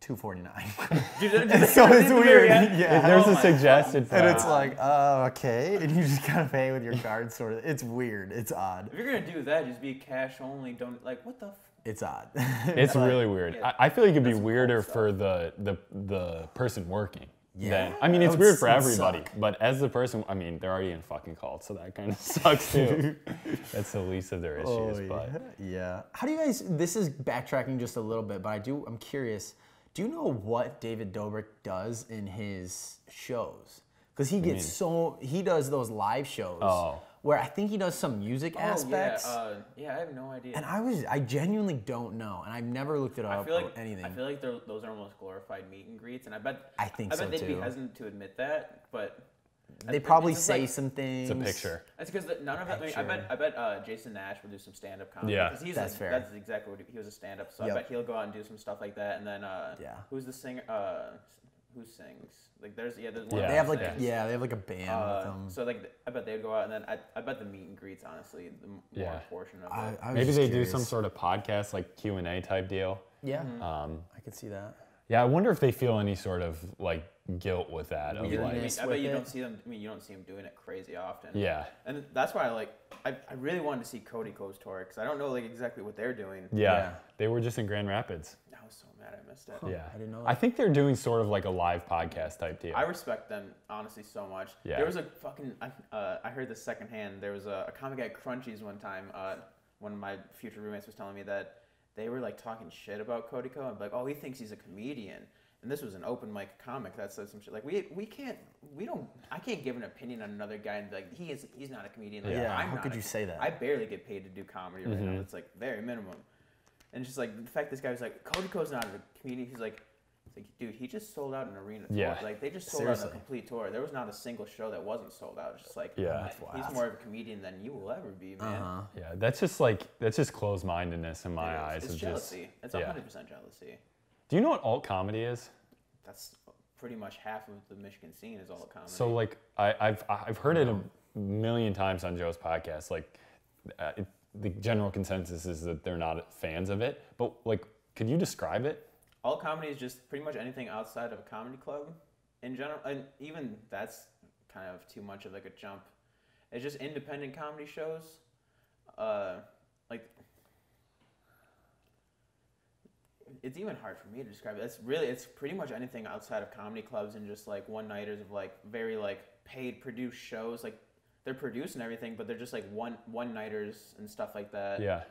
$2.49. So it's weird. Yeah. There's a suggested price. And it's like, okay. And you just gotta pay with your card, sort of. It's weird. It's odd. If you're gonna do that, just be cash only. Don't like what the. It's odd. It's really weird. Yeah. I feel like it'd be weirder for the person working. Yeah. I mean, it's That weird would for everybody, suck. but as the person, I mean, they're already in fucking cults, so that kind of sucks too. That's the least of their issues. But yeah. How do you guys? This is backtracking just a little bit, but I'm curious. Do you know what David Dobrik does in his shows? Because he does those live shows where I think he does some music aspects. Yeah, I have no idea. And I genuinely don't know, and I've never looked it up or anything. I feel like those are almost glorified meet and greets, and I bet so they'd be too. hesitant to admit that, but They probably it's just say like- some things. it's a picture. that's because none of it. I bet Jason Nash will do some stand-up comedy. Yeah. 'cause he's That's fair. That's exactly what he was a stand-up. So Yep. I bet he'll go out and do some stuff like that. And then Yeah. who's the singer? Who sings? Like there's one. Yeah. They have like that sings. they have like a band with them. So like I bet they'd go out, and then I bet the meet and greets honestly the more portion of it. I was Maybe just they curious. do some sort of podcast, like Q&A type deal. Yeah, I could see that. Yeah, I wonder if they feel any sort of like guilt with that. Of Weirdness. like, I bet you with don't it. see them. I mean, you don't see them doing it crazy often. yeah, And that's why I really wanted to see Cody Co's tour because I don't know like exactly what they're doing. yeah. They were just in Grand Rapids. I was so mad I missed it. Yeah, I didn't know that. I think they're doing sort of like a live podcast type deal. I respect them honestly so much. Yeah. There was a fucking. I heard this secondhand. There was a comic at Crunchies one time. One of my future roommates was telling me that they were like talking shit about Cody Co. and like, oh, he thinks he's a comedian. And this was an open mic comic that said some shit like I can't give an opinion on another guy and be like he's not a comedian. Like, Yeah, I'm how not could you say that? I barely get paid to do comedy right now. It's like very minimum. And just like the fact this guy was like Cody Co's not a comedian. He's like, dude, he just sold out an arena tour. Yeah. Like they just sold out Seriously. a complete tour. There was not a single show that wasn't sold out. It's just like Yeah. he's more of a comedian than you will ever be, man. Yeah, that's just closed-mindedness in my eyes. It's of jealousy. Just, It's 100% jealousy. Do you know what alt comedy is? That's pretty much half of the Michigan scene is all comedy. So like I've heard it a million times on Joe's podcast. Like the general consensus is that they're not fans of it. But like, could you describe it? all comedy is just pretty much anything outside of a comedy club in general, and even that's kind of too much of like a jump. It's just independent comedy shows, like it's even hard for me to describe it. It's pretty much anything outside of comedy clubs and just like one-nighters of like very like paid produced shows. Like they're produced and everything, but they're just like one-nighters and stuff like that. Yeah.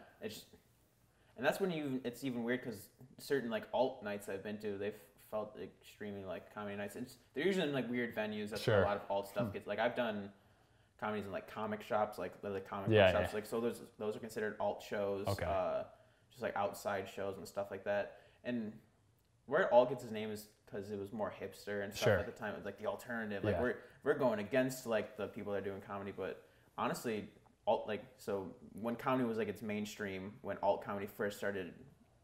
And that's when it's even weird because certain like alt nights I've been to, they've felt extremely like comedy nights. They're usually in like weird venues. That's where a lot of alt stuff gets. Like I've done comedies in like comic shops, like comic book shops. Yeah. Like so those are considered alt shows. Okay. Just like outside shows and stuff like that. And where it all gets its name is because it was more hipster and stuff at the time. It was like the alternative. Like we're going against like the people that are doing comedy, but honestly. So when comedy was like its mainstream, when alt comedy first started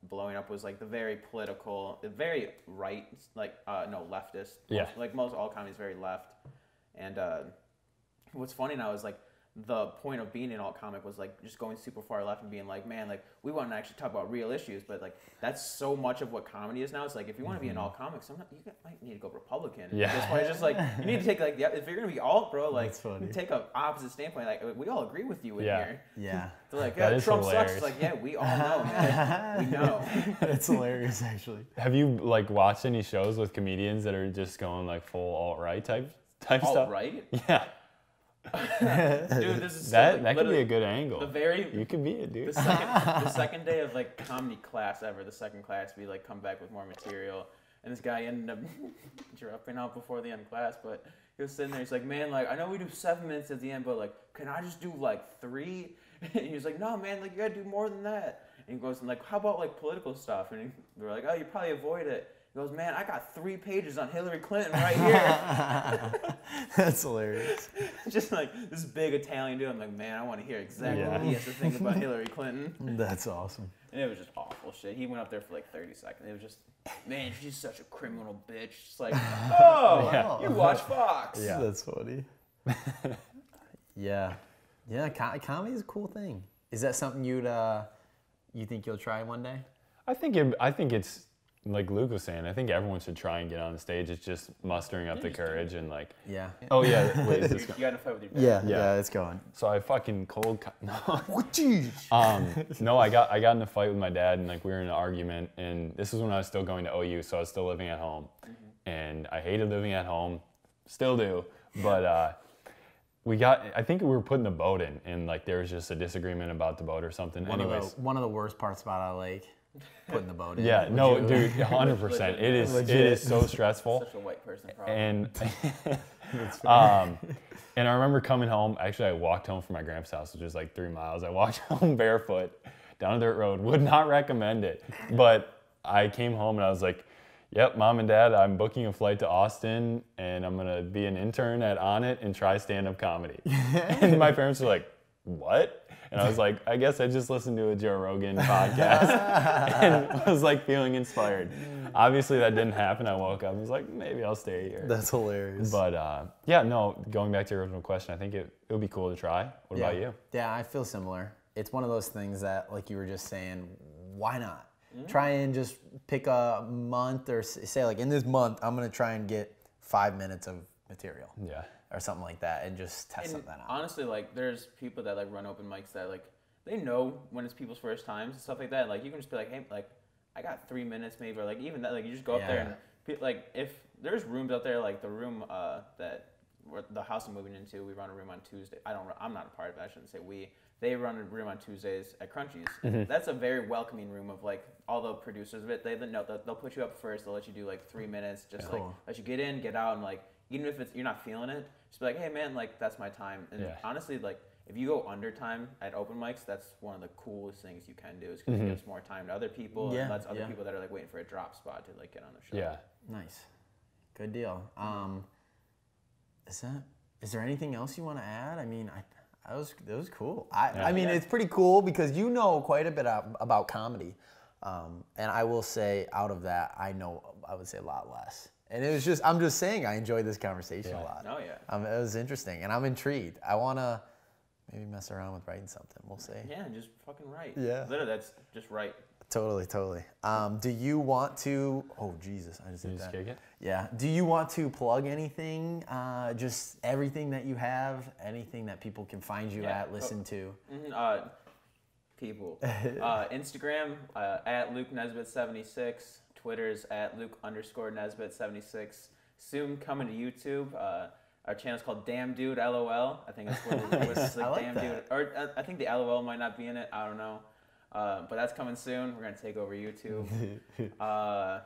blowing up, was like the very political, the very right, leftist. Yeah. Like most alt comedy is very left. And what's funny now is like the point of being an alt comic was like just going super far left and being like, man, like we want to actually talk about real issues, but like that's so much of what comedy is now. It's like if you want to be an alt comic, sometimes you might need to go Republican. Yeah. At this point, it's just like you need to take like if you're gonna be alt, bro, like funny. you take a opposite standpoint. Like we all agree with you in Yeah. here. Yeah. They're like, That yeah, is Trump hilarious. sucks. It's like, yeah, we all know, man. We know. That's hilarious, actually. Have you like watched any shows with comedians that are just going like full alt-right type stuff? Alt-right? Yeah. Dude, this is That so, like, that could be literally a good angle. you could be it, dude. the second day of like comedy class ever, the second class, we like come back with more material, and this guy ended up dropping out before the end of class, but he was sitting there, he's like, man, like I know we do 7 minutes at the end, but like can I just do like 3? And he was like, no, man, like you gotta do more than that. And he goes, and like, how about like political stuff? And we're like, oh, you probably avoid it. He goes, man, I got 3 pages on Hillary Clinton right here. That's hilarious. Just like this big Italian dude. I'm like, man, I want to hear exactly what he has to think about Hillary Clinton. That's awesome. And it was just awful shit. He went up there for like 30 seconds. It was just, man, she's such a criminal bitch. Just like, oh, Yeah. you watch Fox. Yeah. That's funny. Yeah. Yeah, comedy is a cool thing. Is that something you think you'll try one day? I think it's like Luke was saying. I think everyone should try and get on the stage. It's just mustering up the courage and like. Yeah. Oh yeah. Wait, is this You got in a fight with your dad. Yeah, it's going. So I fucking no. What, jeez? No, I got in a fight with my dad and like we were in an argument, and this was when I was still going to OU, so I was still living at home, and I hated living at home, still do, but I think we were putting the boat in, and like there was just a disagreement about the boat or something. One of the worst parts about our lake, putting the boat in. Yeah, no, dude, 100%. It is so stressful. Such a white person problem. And I remember coming home. Actually, I walked home from my grandpa's house, which is like 3 miles. I walked home barefoot down a dirt road. Would not recommend it. But I came home and I was like, yep, Mom and Dad, I'm booking a flight to Austin and I'm going to be an intern at On It and try stand-up comedy. And my parents were like, what? And I was like, I guess I just listened to a Joe Rogan podcast and was like feeling inspired. Obviously that didn't happen. I woke up and was like, maybe I'll stay here. That's hilarious. But yeah, no, going back to your original question, I think it would be cool to try. What about you? Yeah, I feel similar. It's one of those things that, like you were just saying, why not? Try and just pick a month or say like in this month, I'm going to try and get 5 minutes of material. Yeah. Or something like that and just test something out. Honestly, like there's people that like run open mics that like they know when it's people's first times and stuff like that. Like you can just be like, hey, like I got 3 minutes maybe, or like even that, like you just go up there and like if there's rooms out there, like the room that the house I'm moving into, we run a room on Tuesday. I'm not a part of it. I shouldn't say we. They run a room on Tuesdays at Crunchies. That's a very welcoming room of like all the producers of it. They'll put you up first. They'll let you do like 3 minutes, just like let you get in, get out, and like even if you're not feeling it, just be like, hey man, like that's my time. And honestly, like if you go under time at open mics, that's one of the coolest things you can do, is because it gives more time to other people and lets other people that are like waiting for a drop spot to like get on the show. Yeah. Nice. Good deal. Is there anything else you want to add? I mean, that was cool. I mean, it's pretty cool because you know quite a bit about comedy. And I will say out of that, I would say a lot less. And it was I'm just saying I enjoyed this conversation a lot. Oh, yeah. It was interesting and I'm intrigued. I want to maybe mess around with writing something. We'll see. Yeah, just fucking write. Yeah. Literally, that's just right. Totally. Do you want to, oh Jesus, I just did that. Kick it? Yeah. Do you want to plug anything? Just everything that you have, anything that people can find you at, listen to? People. Instagram, at Luke Nesbitt 76. Twitter's at Luke_Nesbitt 76. Soon coming to YouTube. Our channel's called Damn Dude LOL. I think that's what it's like. like Damn that. Dude. Or I think the LOL might not be in it. I don't know. But that's coming soon. We're gonna take over YouTube. Other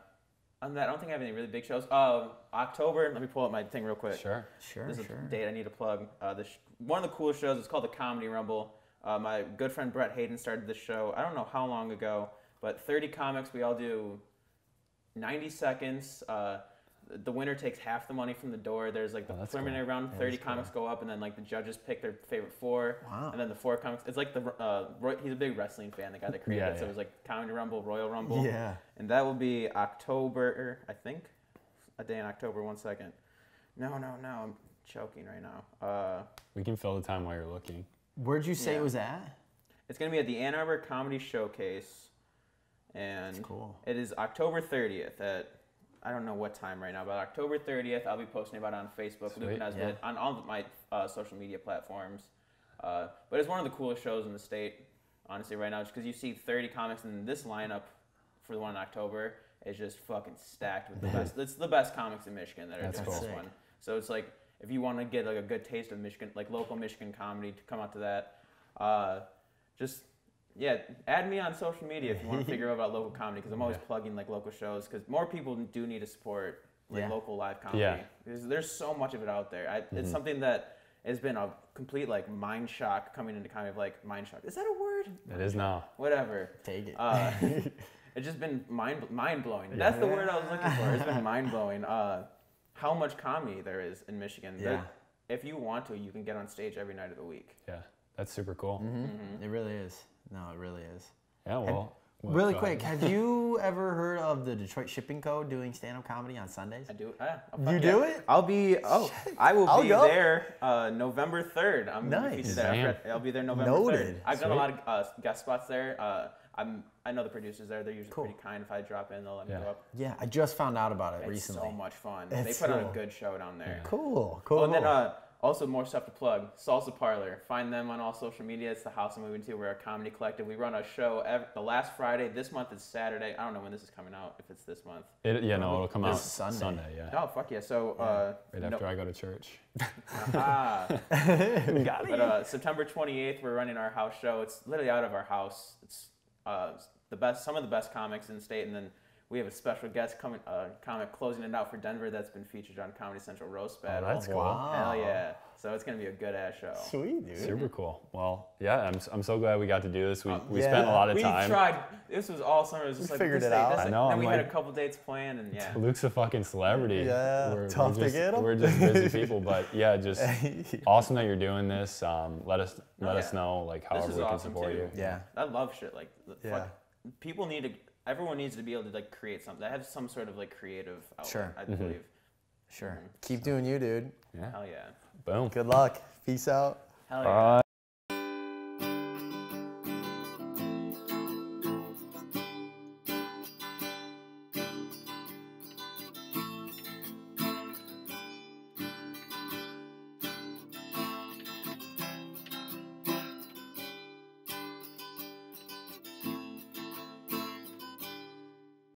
than that, I don't think I have any really big shows. October. Let me pull up my thing real quick. Sure. This is a date I need to plug. One of the coolest shows is called the Comedy Rumble. My good friend Brett Hayden started this show. I don't know how long ago, but 30 comics. We all do 90 seconds. The winner takes half the money from the door. There's like the preliminary round. 30 comics go up, and then like the judges pick their favorite 4. Wow. And then the 4 comics. It's like he's a big wrestling fan. The guy that created it. So it was like Comedy Rumble, Royal Rumble. Yeah. And that will be October. I think a day in October. 1 second. No. I'm choking right now. We can fill the time while you're looking. Where'd you say it was at? It's going to be at the Ann Arbor Comedy Showcase. And That's cool. It is October 30th at, I don't know what time right now, but October 30th, I'll be posting about it on Facebook, Luke Nesbitt, on all of my social media platforms. But it's one of the coolest shows in the state, honestly, right now, just because you see 30 comics, and this lineup for the one in October is just fucking stacked with the best. It's the best comics in Michigan that are doing this one. So it's like, if you want to get like a good taste of Michigan, like local Michigan comedy, to come out to that, add me on social media if you want to figure out about local comedy, because I'm always plugging like local shows, because more people do need to support like local live comedy. Yeah. Because there's so much of it out there. It's something that has been a complete like mind shock coming into comedy. Of like mind shock. Is that a word? It is now. Whatever. Take it. It's just been mind blowing. That's the word I was looking for. It's been mind blowing. How much comedy there is in Michigan. Yeah. If you want to, you can get on stage every night of the week. Yeah, that's super cool. It really is. No, it really is. Yeah, well. Really quick, have you ever heard of the Detroit Shipping Co. doing stand-up comedy on Sundays? I do. You do it? I will be there November 3rd. I'm nice. There. I'll be there November 3rd. I've done a lot of guest spots there. I know the producers there. They're usually pretty kind. If I drop in, they'll let me go up. Yeah, I just found out about it recently. It's so much fun. They put on a good show down there. Yeah. Cool. Oh, and then also more stuff to plug. Salsa Parlor. Find them on all social media. It's the house I'm moving to. We're a comedy collective. We run a show the last Friday. This month is Saturday. I don't know when this is coming out, if it's this month. It'll come out Sunday. Yeah. Oh, fuck yeah. So, right after I go to church. Got it. But September 28th, we're running our house show. It's literally out of our house. It's some of the best comics in the state, and then we have a special guest comic closing it out for Denver that's been featured on Comedy Central Roast Battle. Oh, that's cool. Hell yeah. So it's going to be a good ass show. Sweet, dude. Super cool. Well, yeah, I'm so glad we got to do this. We spent a lot of time. We tried. This was all summer. It was just we like, figured it out. I know. And we had a couple dates planned, and Luke's a fucking celebrity. Yeah, tough to get him. We're just busy people, but yeah, just awesome that you're doing this. Let us know like however we can support you. Yeah. I love shit like people need to. Everyone needs to be able to like create something. Have some sort of like creative outlet. Sure. I believe. Sure. Keep doing you, dude. Yeah. Hell yeah. Boom. Good luck. Peace out. Hell yeah.